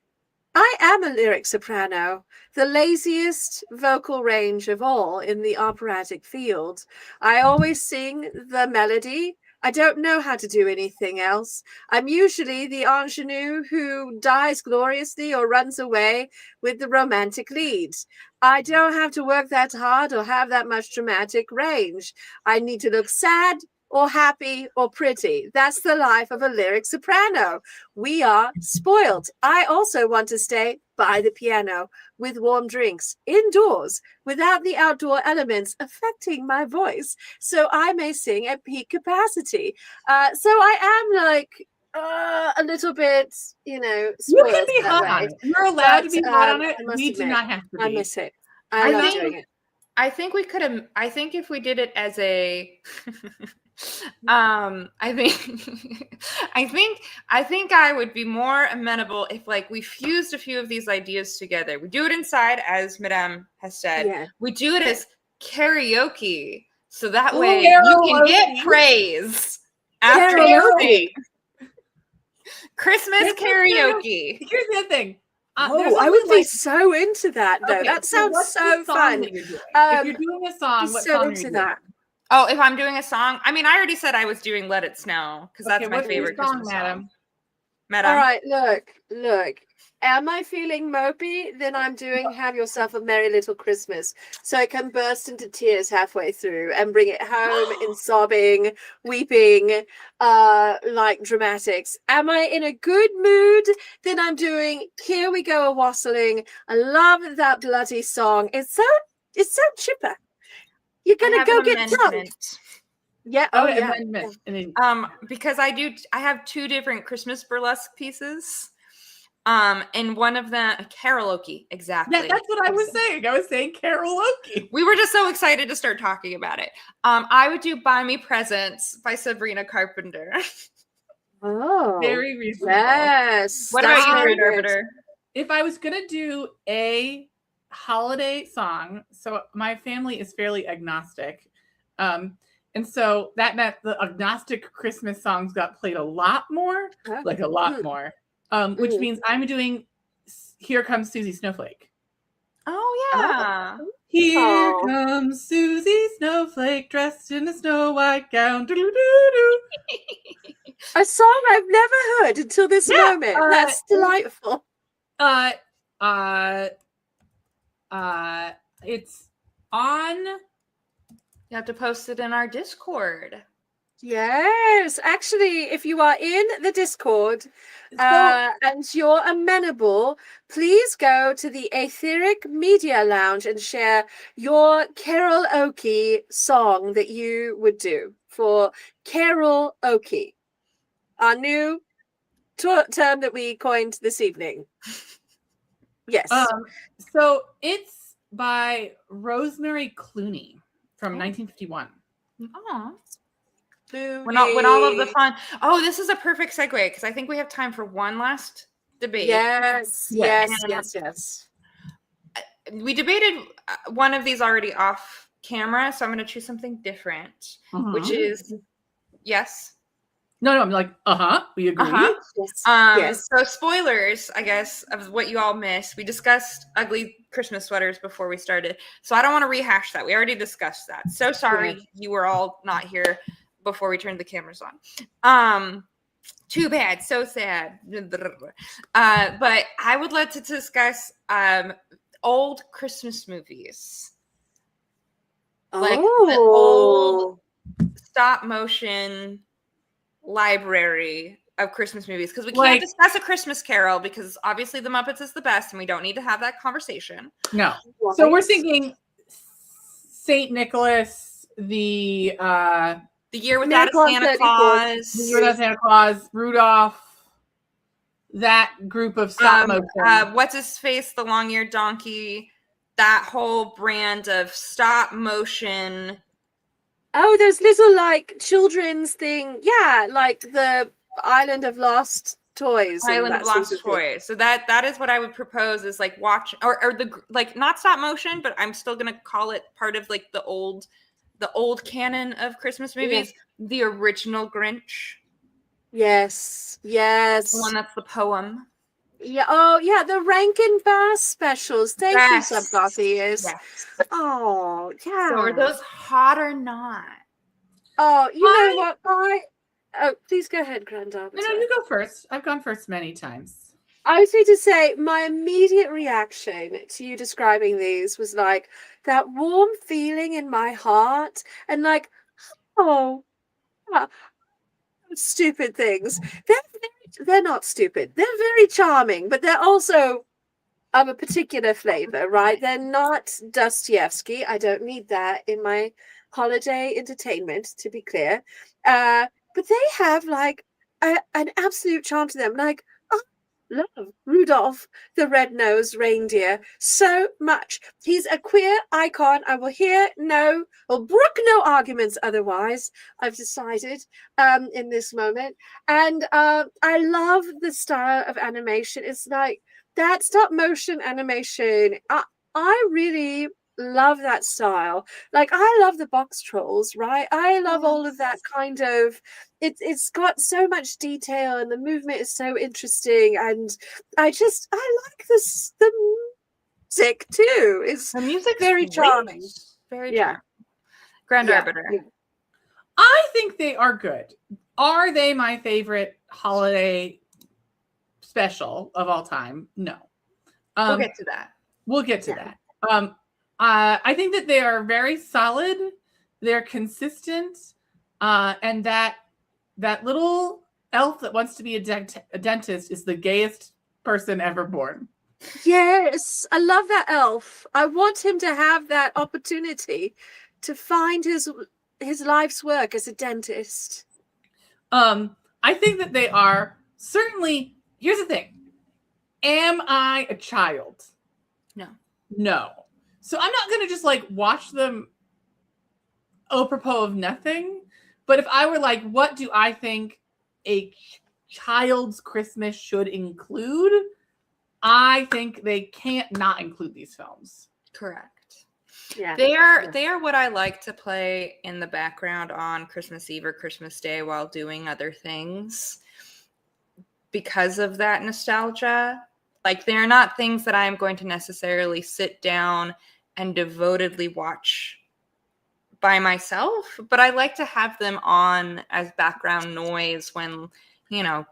I am a lyric soprano, the laziest vocal range of all in the operatic field. I always sing the melody. I don't know how to do anything else. I'm usually the ingenue who dies gloriously or runs away with the romantic lead. I don't have to work that hard or have that much dramatic range. I need to look sad or happy or pretty. That's the life of a lyric soprano. We are spoiled. I also want to stay by the piano with warm drinks indoors without the outdoor elements affecting my voice so I may sing at peak capacity. So I am like a little bit, You spoiled can be that hot way. on it. You're allowed to But, be hot on it. I must We do admit, not have to I be. miss it. I I love think- doing it. I think we could have. I think if we did it as a, I think I would be more amenable if like we fused a few of these ideas together. We do it inside, as Madame has said. Yeah. We do it as karaoke, so that way Karaoke. you can get praise after Karaoke. you sing. Christmas Christmas karaoke. Here's the thing. Oh, I would be so into that, though. Okay, that sounds what's the so song fun. that you're doing? If you're doing a song, Be what so song are you into doing? that. Oh, if I'm doing a song, I mean, I already said I was doing "Let It Snow" because that's Okay, my what's your favorite song, Christmas madam? song. Madam. All right, look. Am I feeling mopey? Then I'm doing "Have Yourself a Merry Little Christmas," so I can burst into tears halfway through and bring it home in sobbing, weeping, like dramatics. Am I in a good mood? Then I'm doing "Here We Go a Wassailing." I love that bloody song. It's so chipper. You're I gonna have go an get drunk. amendment. Yeah. Oh, Oh yeah. amendment. And then, Because I have two different Christmas burlesque pieces. And one of them karaoke, exactly. yeah, that's what I was saying. I was saying karaoke. We were just so excited to start talking about it. I would do "Buy Me Presents" by Sabrina Carpenter. Oh. Very reasonable. Yes. What that's about you, very Grand good. Arbiter? If I was gonna do a holiday song, so my family is fairly agnostic, and so that meant the agnostic Christmas songs got played a lot more, Oh. like a lot more. Which means I'm doing "Here Comes Susie Snowflake." Oh yeah. Here Aw. comes Susie Snowflake dressed in a snow white gown. Doo-doo-doo-doo. A song I've never heard until this Yeah, moment. That's delightful. It's on. You have to post it in our Discord. Yes, actually, if you are in the Discord So, and you're amenable, please go to the Aetheric Media Lounge and share your karaoke song that you would do for karaoke, our new term that we coined this evening. Yes. so it's by Rosemary Clooney from 1951. Oh. When all of the Clooney. fun. Oh, this is a perfect segue because I think we have time for one last debate. Yes, Yeah. yes. We debated one of these already off camera, so I'm going to choose something different, which is yes. No, I'm like, we agree. Yes. So spoilers, I guess, of what you all missed. We discussed ugly Christmas sweaters before we started, so I don't want to rehash that. We already discussed that. So sorry you were all not here before we turned the cameras on. Too bad, so sad. But I would like to discuss old Christmas movies. Like the old stop motion library of Christmas movies, because we can't discuss A Christmas Carol because obviously the Muppets is the best and we don't need to have that conversation. No. So we're thinking Saint Nicholas, the Year Without a Santa Claus, The Year Without Santa Claus, Rudolph, that group of stop motion. what's his face, the long-eared donkey, that whole brand of stop motion. Oh, those little like children's thing. Yeah, like the Island of Lost Toys. Island of Lost Toys. So that is what I would propose is like watch or the like not stop motion, but I'm still gonna call it part of like the old canon of Christmas movies. Yeah. The original Grinch. Yes. The one that's the poem. Yeah. Oh, yeah. The Rankin Bass specials. Thank you, Yes. Subgothius. Yes. Oh, yeah. So are those hot or not? Oh, you know what? Oh, please go ahead, Grand Arbiter. No, you go first. I've gone first many times. I was going to say my immediate reaction to you describing these was like that warm feeling in my heart, and like, oh, ah, stupid things. They're not stupid. They're very charming, but they're also of a particular flavor, right? They're not Dostoevsky. I don't need that in my holiday entertainment, to be clear. But they have like an absolute charm to them. Like, oh, love Rudolph the Red-Nosed Reindeer so much. He's a queer icon. I will brook no arguments otherwise, I've decided in this moment. And I love the style of animation. It's like that stop motion animation. I really love that style. Like, I love the box trolls, right? I love all of that kind of it's got so much detail, and the movement is so interesting, and I like the music too. It's The music's very great. charming. Very Yeah. charming. Grand Arbiter. Yeah. I think they are good. Are they my favorite holiday special of all time? No. We'll get to that. We'll get to that. I think that they are very solid. They're consistent, and that little elf that wants to be a dentist is the gayest person ever born. Yes, I love that elf. I want him to have that opportunity to find his life's work as a dentist. I think that they are certainly. Here's the thing. Am I a child? No. So I'm not going to just like watch them apropos of nothing. But if I were like, what do I think a child's Christmas should include? I think they can't not include these films. Correct. Yeah. They are what I like to play in the background on Christmas Eve or Christmas Day while doing other things because of that nostalgia. Like, they're not things that I am going to necessarily sit down and devotedly watch by myself, but I like to have them on as background noise when,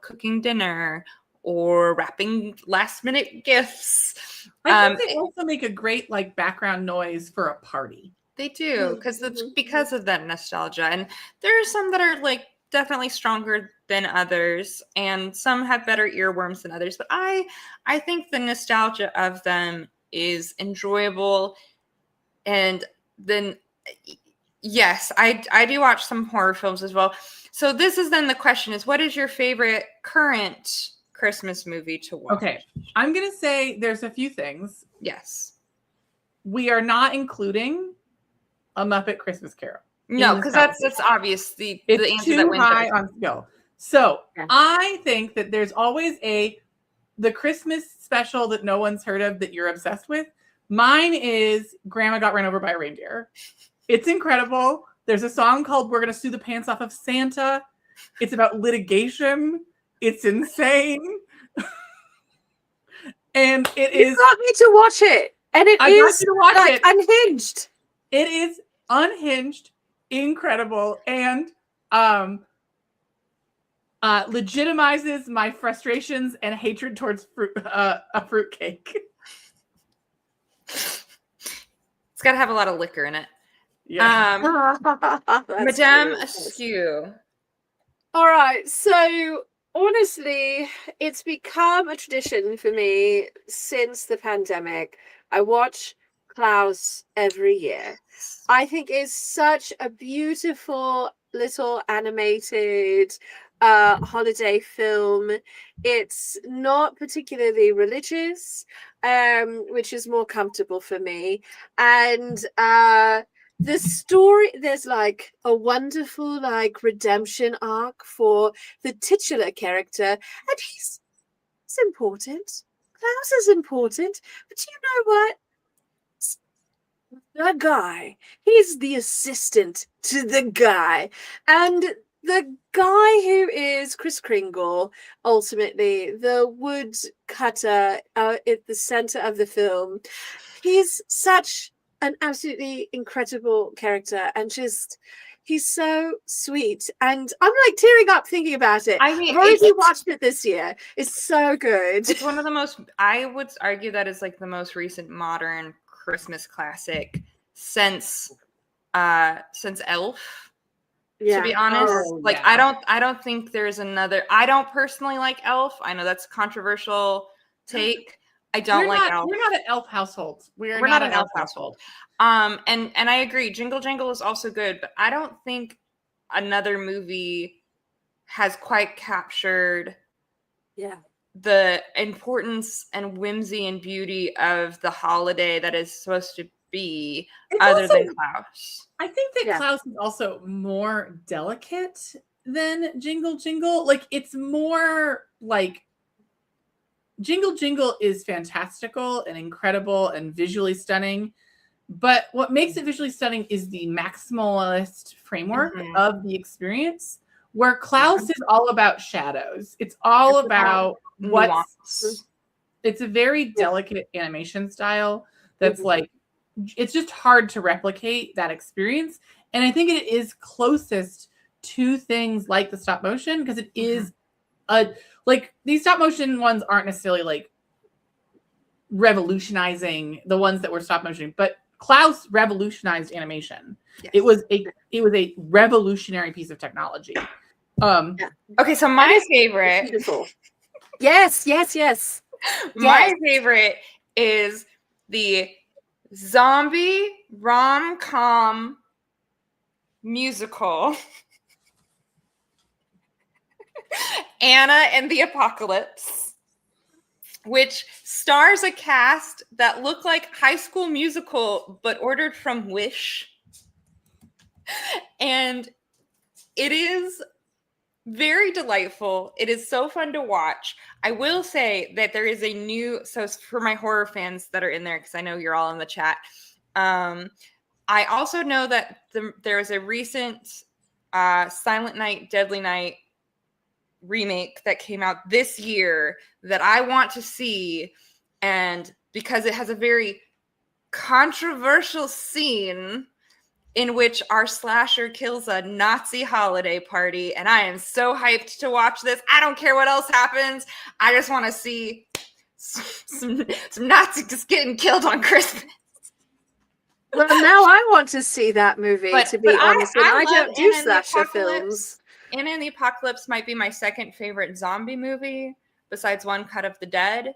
cooking dinner or wrapping last minute gifts. I think they also make a great like background noise for a party. They do, because of that nostalgia. And there are some that are like definitely stronger than others, and some have better earworms than others. But I think the nostalgia of them is enjoyable. And then, yes, I do watch some horror films as well. So this is then the question is, what is your favorite current Christmas movie to watch? Okay, I'm going to say there's a few things. Yes. We are not including A Muppet Christmas Carol. No, because that's obvious. The answer too that wins high on skill. So I think that there's always the Christmas special that no one's heard of that you're obsessed with. Mine is Grandma Got Run Over by a Reindeer. It's incredible. There's a song called We're Gonna Sue the Pants Off of Santa. It's about litigation. It's insane. And it is. You got me to watch it. And it is like unhinged. It is unhinged, incredible, and legitimizes my frustrations and hatred towards a fruitcake. It's got to have a lot of liquor in it. Yeah. Madame Askew. All right. So honestly, it's become a tradition for me since the pandemic. I watch Klaus every year. I think it's such a beautiful little animated holiday film. It's not particularly religious, which is more comfortable for me. And the story, there's like a wonderful like redemption arc for the titular character, and he's important. Klaus is important, but you know what? The guy, he's the assistant to the guy, and the guy who is Kris Kringle, ultimately the woodcutter at the center of the film, he's such an absolutely incredible character, and just he's so sweet, and I'm like tearing up thinking about it. I mean, I've already watched it this year. It's so good. It's one of the most, I would argue that is like the most recent modern Christmas classic since Elf. To be honest, I don't think there's another. I don't personally like Elf. I know that's a controversial take. I don't like Elf. We're not an Elf household. We're not an Elf household. And I agree. Jingle Jangle is also good, but I don't think another movie has quite captured the importance and whimsy and beauty of the holiday that is supposed to be, other than Klaus. I think that Klaus is also more delicate than Jingle Jingle. Like, it's more like Jingle Jingle is fantastical and incredible and visually stunning. But what makes it visually stunning is the maximalist framework of the experience, where Klaus is all about shadows. It's all about what's... It's a very delicate animation style that's like, it's just hard to replicate that experience. And I think it is closest to things like the stop motion, because it is like, these stop motion ones aren't necessarily like revolutionizing the ones that were stop motion, but Klaus revolutionized animation. Yes. It was a revolutionary piece of technology. Okay, so my favorite. Beautiful. Yes. My favorite is the zombie rom-com musical Anna and the Apocalypse, which stars a cast that look like High School Musical but ordered from Wish. And it is very delightful. It is so fun to watch. I will say that there is a new, so for my horror fans that are in there, because I know you're all in the chat, I also know that there is a recent Silent Night, Deadly Night remake that came out this year that I want to see, and because it has a very controversial scene in which our slasher kills a Nazi holiday party, and I am so hyped to watch this. I don't care what else happens. I just want to see some Nazis getting killed on Christmas. Well, now I want to see that movie, to be honest. I don't do slasher films. Anna and the Apocalypse might be my second favorite zombie movie, besides One Cut of the Dead,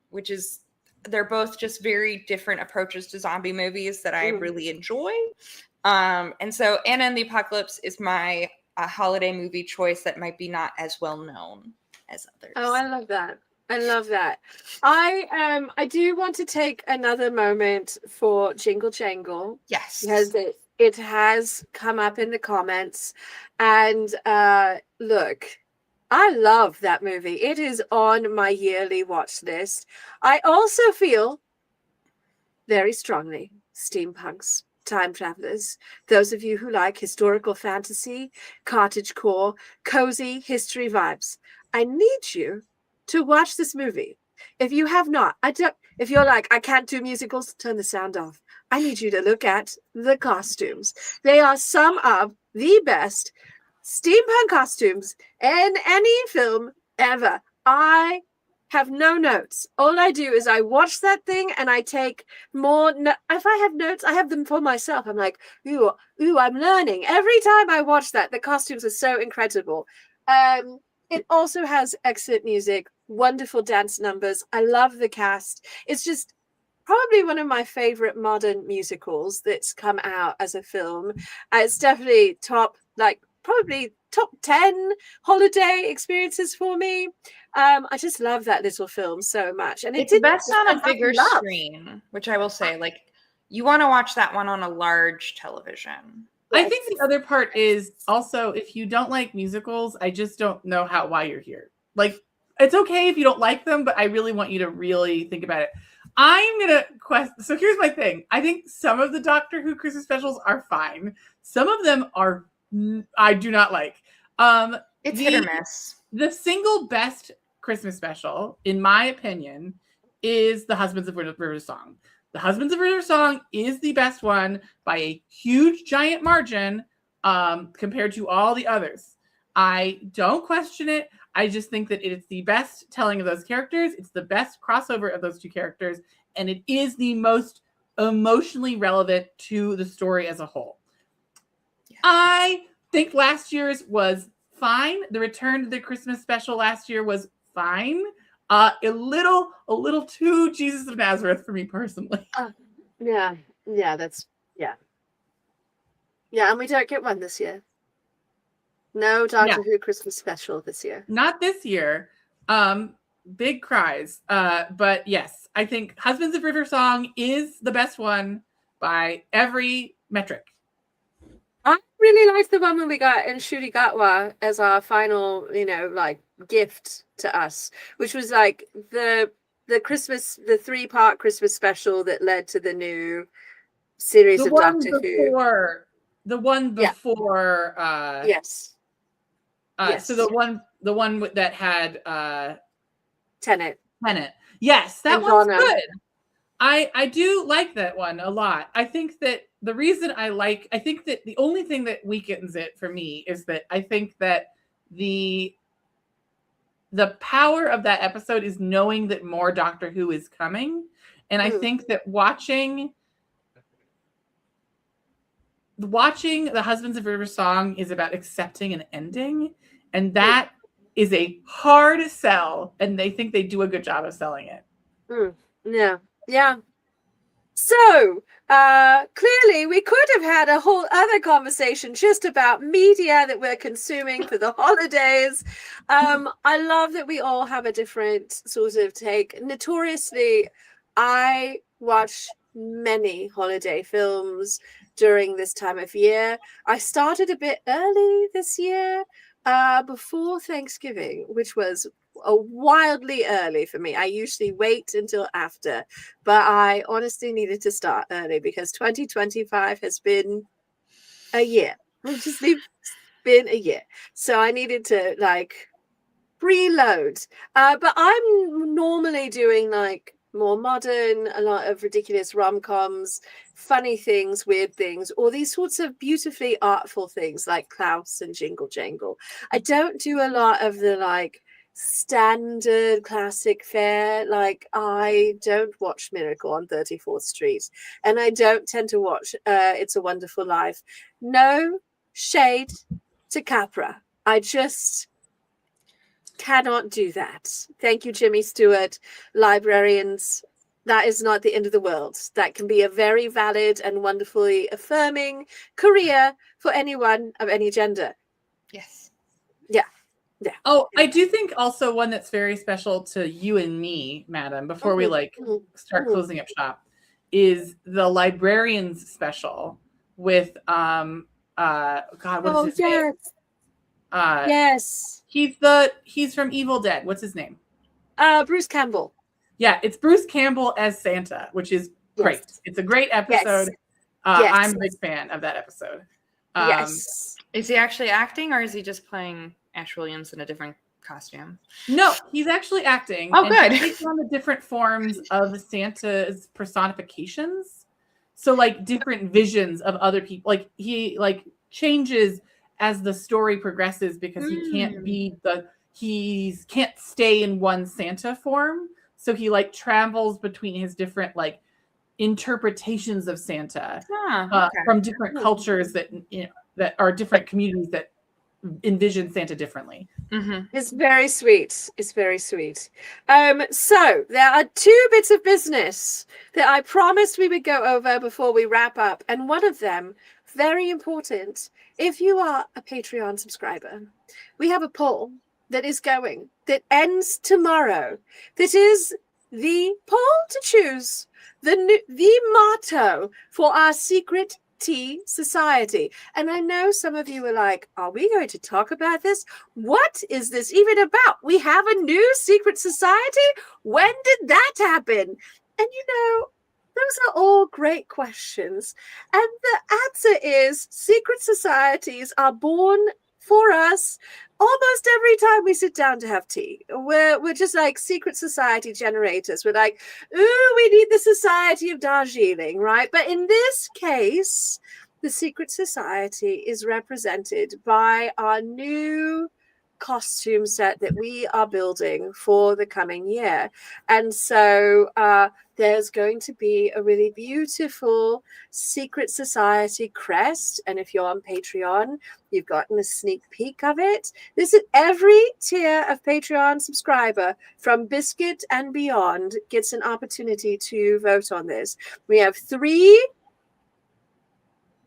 which is... They're both just very different approaches to zombie movies that I really enjoy. And so Anna and the Apocalypse is my holiday movie choice that might be not as well known as others. Oh, I love that. I do want to take another moment for Jingle Jangle. Yes. Because it has come up in the comments. And look, I love that movie. It is on my yearly watch list. I also feel very strongly steampunks, time travelers, those of you who like historical fantasy, cottagecore, cozy history vibes. I need you to watch this movie. If you have not, if you're like, I can't do musicals, turn the sound off. I need you to look at the costumes. They are some of the best steampunk costumes in any film ever. I have no notes. All I do is I watch that thing and I take more. If I have notes, I have them for myself. I'm like, ooh, I'm learning. Every time I watch that, the costumes are so incredible. It also has excellent music, wonderful dance numbers. I love the cast. It's just probably one of my favorite modern musicals that's come out as a film. It's definitely probably top 10 holiday experiences for me. I just love that little film so much. And it's best on a bigger screen, which I will say, like, you want to watch that one on a large television. I think the other part is also, if you don't like musicals, I just don't know why you're here. Like, it's okay if you don't like them, but I really want you to really think about it. I'm going to so here's my thing. I think some of the Doctor Who Christmas specials are fine. Some of them are I do not like. It's hit or miss. The single best Christmas special, in my opinion, is The Husbands of River Song. The Husbands of River Song is the best one by a huge, giant margin compared to all the others. I don't question it. I just think that it's the best telling of those characters. It's the best crossover of those two characters. And it is the most emotionally relevant to the story as a whole. Yeah. I think last year's was fine. The Return to the Christmas special last year was fine. A little too Jesus of Nazareth for me personally. Yeah, and we don't get one this year. No Doctor Who Christmas special this year. Not this year. Big cries. But yes, I think Husbands of River Song is the best one by every metric. I really liked the one when we got in Shuri Gatwa as our final, gift to us, which was like the 3-part Christmas special that led to the new series of Doctor Who. The one before. Yes. Yes. So the one that had Tenet. Yes, that and one's Donna. Good. I do like that one a lot. I think that the only thing that weakens it for me is that I think that the power of that episode is knowing that more Doctor Who is coming. And I think that watching The Husbands of River Song is about accepting an ending. And that is a hard sell. And they think they do a good job of selling it. Yeah. So, clearly we could have had a whole other conversation just about media that we're consuming for the holidays. I love that we all have a different sort of take. Notoriously, I watch many holiday films during this time of year. I started a bit early this year, before Thanksgiving, which was wildly early for me. I usually wait until after, but I honestly needed to start early because 2025 has been a year. It's just been a year. So I needed to preload. But I'm normally doing more modern, a lot of ridiculous rom-coms, funny things, weird things, or these sorts of beautifully artful things like Klaus and Jingle Jangle. I don't do a lot of the standard classic fare. I don't watch Miracle on 34th Street, and I don't tend to watch It's a Wonderful Life. No shade to Capra. I just cannot do that. Thank you, Jimmy Stewart. Librarians, that is not the end of the world. That can be a very valid and wonderfully affirming career for anyone of any gender. Yes. Yeah. Oh, I do think also one that's very special to you and me, madam, before we start closing up shop, is the Librarians special with what is his name? Yes. He's from Evil Dead. What's his name? Bruce Campbell. Yeah, it's Bruce Campbell as Santa, which is great. Yes. It's a great episode. Yes. I'm a big fan of that episode. Yes. Is he actually acting, or is he just playing Ash Williams in a different costume? No, he's actually acting. Oh, good. He takes on the different forms of Santa's personifications. So different visions of other people. He changes as the story progresses because he can't stay in one Santa form. So he travels between his different interpretations of Santa from different cultures that are different communities that envision Santa differently. Mm-hmm. It's very sweet. It's very sweet. So there are 2 bits of business that I promised we would go over before we wrap up. And one of them, very important, if you are a Patreon subscriber, we have a poll that is going, that ends tomorrow. That is the poll to choose the motto for our secret tea society. And I know some of you are like, are we going to talk about this? What is this even about? We have a new secret society? When did that happen? And those are all great questions. And the answer is secret societies are born for us almost every time we sit down to have tea. We're just like secret society generators. We're like, ooh, we need the Society of Darjeeling, right? But in this case, the secret society is represented by our new costume set that we are building for the coming year. And so there's going to be a really beautiful secret society crest. And if you're on Patreon, you've gotten a sneak peek of it. This is every tier of Patreon subscriber from Biscuit and beyond gets an opportunity to vote on this. We have 3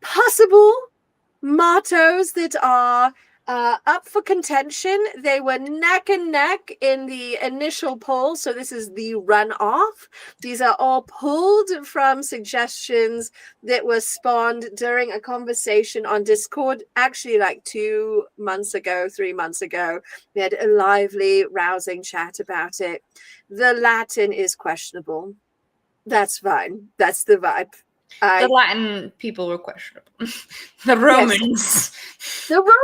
possible mottos that are up for contention. They were neck and neck in the initial poll, so this is the runoff. These are all pulled from suggestions that were spawned during a conversation on Discord, actually like 2 months ago, 3 months ago. We had a lively, rousing chat about it. The Latin is questionable. That's fine. That's the vibe. The Latin people were questionable. The Romans. Yes. The Romans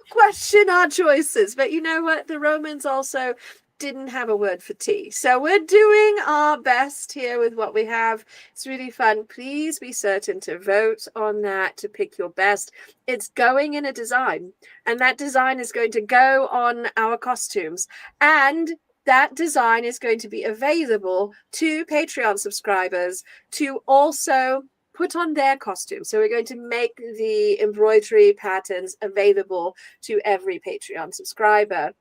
question our choices, but you know what? The Romans also didn't have a word for tea. So we're doing our best here with what we have. It's really fun. Please be certain to vote on that, to pick your best. It's going in a design, and that design is going to go on our costumes. And that design is going to be available to Patreon subscribers to also put on their costume. So we're going to make the embroidery patterns available to every Patreon subscriber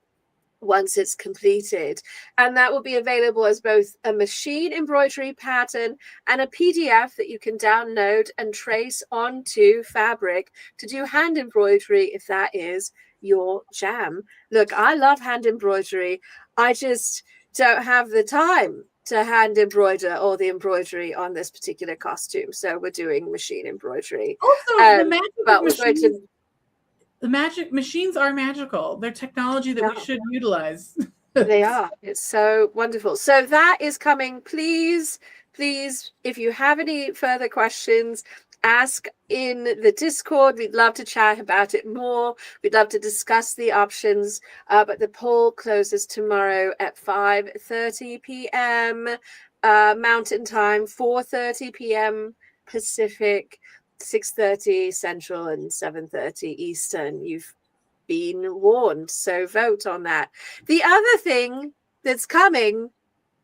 once it's completed. And that will be available as both a machine embroidery pattern and a PDF that you can download and trace onto fabric to do hand embroidery if that is your jam. Look, I love hand embroidery. I just don't have the time to hand embroider all the embroidery on this particular costume. So we're doing machine embroidery. Also, the magic but of we're going machines, to the magic machines are magical. They're technology that we should utilize. They are. It's so wonderful. So that is coming. Please, if you have any further questions, ask in the Discord. We'd love to chat about it more. We'd love to discuss the options. But the poll closes tomorrow at 5:30 p.m. Mountain Time, 4:30 p.m. Pacific, 6:30 Central, and 7:30 Eastern. You've been warned, so vote on that. The other thing that's coming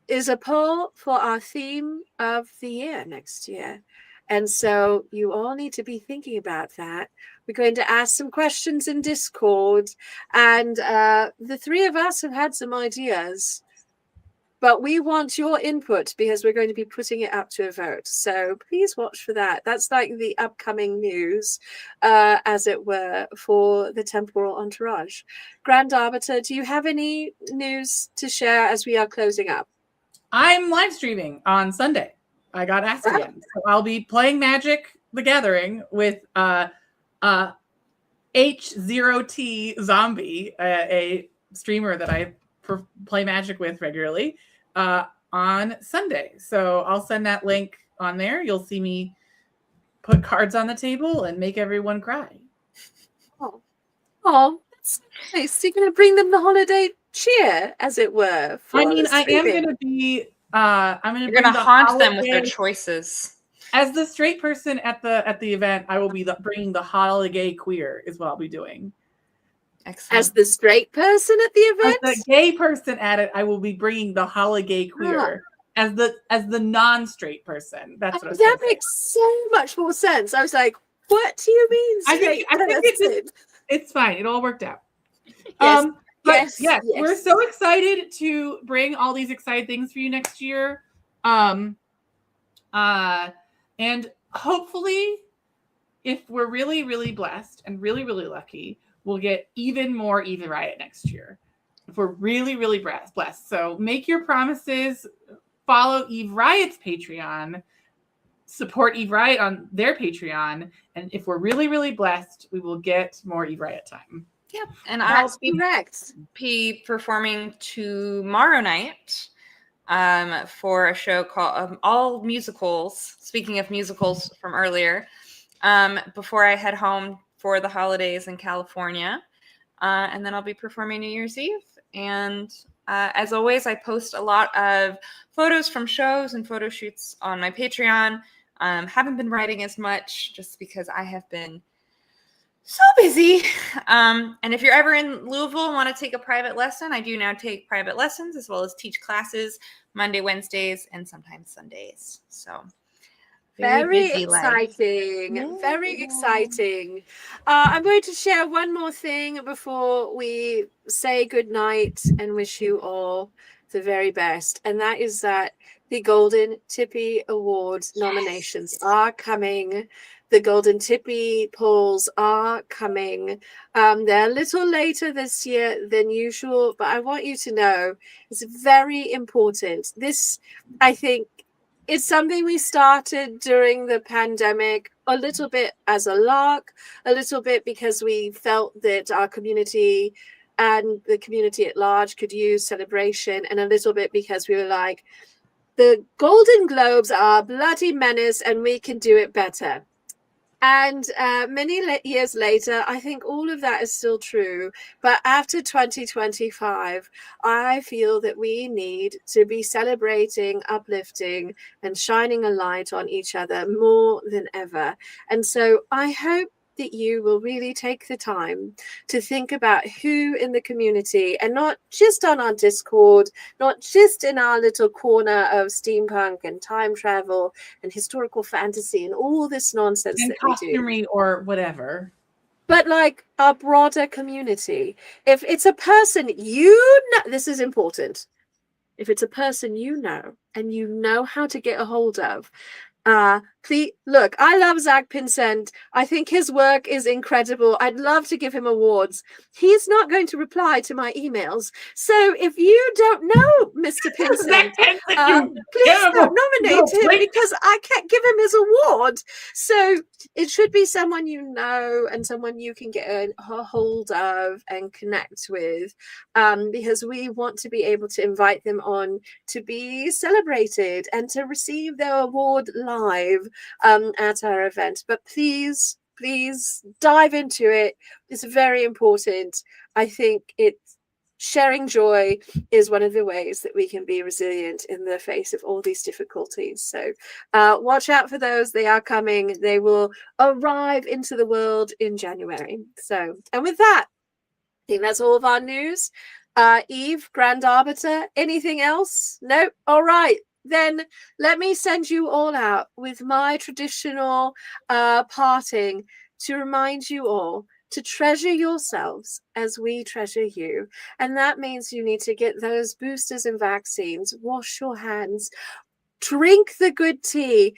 is a poll for our theme of the year next year. And so you all need to be thinking about that. We're going to ask some questions in Discord, and the 3 of us have had some ideas, but we want your input because we're going to be putting it up to a vote. So please watch for that. That's like the upcoming news, as it were, for the temporal entourage. Grand Arbiter, do you have any news to share as we are closing up? I'm live streaming on Sunday. I got asked again. So I'll be playing Magic the Gathering with H0T Zombie, a streamer that I play Magic with regularly, on Sunday. So I'll send that link on there. You'll see me put cards on the table and make everyone cry. Oh, that's nice. You're going to bring them the holiday cheer, as it were. I mean, I am going to be. You're going to haunt them with their choices. As the straight person at the event, I will be bringing the holiday queer is what I'll be doing. Excellent. As the straight person at the event? As the gay person at it, I will be bringing the holiday queer. As the non-straight person. That's what I was that makes so much more sense. I was like, what do you mean straight I think it's fine. It all worked out. Yes. Yes, we're so excited to bring all these exciting things for you next year. And hopefully, if we're really, really blessed and really, really lucky, we'll get even more Eve Riot next year. If we're really, really blessed. So make your promises, follow Eve Riot's Patreon, support Eve Riot on their Patreon, and if we're really, really blessed, we will get more Eve Riot time. Yep, and I'll be performing tomorrow night for a show called All Musicals. Speaking of musicals from earlier, before I head home for the holidays in California. And then I'll be performing New Year's Eve. And as always, I post a lot of photos from shows and photo shoots on my Patreon. Haven't been writing as much just because I have been so busy. And if you're ever in Louisville and want to take a private lesson, I do now take private lessons as well as teach classes Monday, Wednesdays, and sometimes Sundays. So very busy exciting. life. Very exciting. I'm going to share one more thing before we say goodnight and wish you all the very best. And that is that the Golden Tippy Awards nominations are coming. The Golden Tippy polls are coming. They're a little later this year than usual, but I want you to know it's very important. This, I think, is something we started during the pandemic, a little bit as a lark, a little bit because we felt that our community and the community at large could use celebration, and a little bit because we were like, the Golden Globes are a bloody menace and we can do it better. And many years later, I think all of that is still true. But after 2025, I feel that we need to be celebrating, uplifting, and shining a light on each other more than ever. And so I hope that you will really take the time to think about who in the community, and not just on our Discord, not just in our little corner of steampunk and time travel and historical fantasy and all this nonsense And that we do, costumery or whatever. but like our broader community. If it's a person you know, this is important. If it's a person you know and you know how to get a hold of, please look, I love Zach Pinsent. I think his work is incredible. I'd love to give him awards. He's not going to reply to my emails. So if you don't know Mr. Pinsent, please don't nominate him because I can't give him his award. So it should be someone you know and someone you can get a hold of and connect with, because we want to be able to invite them on to be celebrated and to receive their award live at our event. But please dive into it. It's very important. I think sharing joy is one of the ways that we can be resilient in the face of all these difficulties. So watch out for those. They are coming. They will arrive into the world in January. So, and with that, I think that's all of our news. Eve, Grand Arbiter, anything else? Nope. All right. Then let me send you all out with my traditional parting to remind you all to treasure yourselves as we treasure you. And that means you need to get those boosters and vaccines, wash your hands, drink the good tea,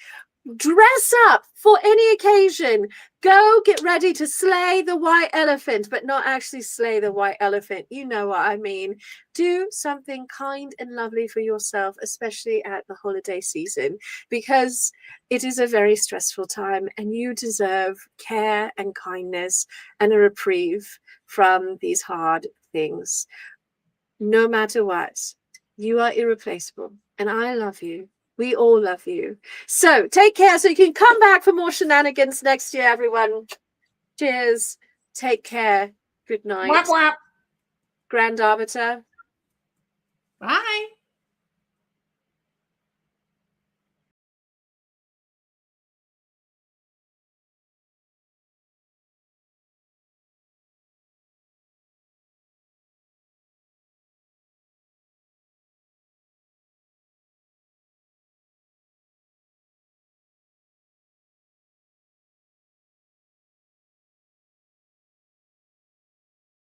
dress up for any occasion. Go get ready to slay the white elephant, but not actually slay the white elephant. You know what I mean. Do something kind and lovely for yourself, especially at the holiday season, because it is a very stressful time and you deserve care and kindness and a reprieve from these hard things. No matter what, you are irreplaceable and I love you. We all love you. So take care so you can come back for more shenanigans next year, everyone. Cheers. Take care. Good night. Whap, whap. Grand Arbiter. Bye.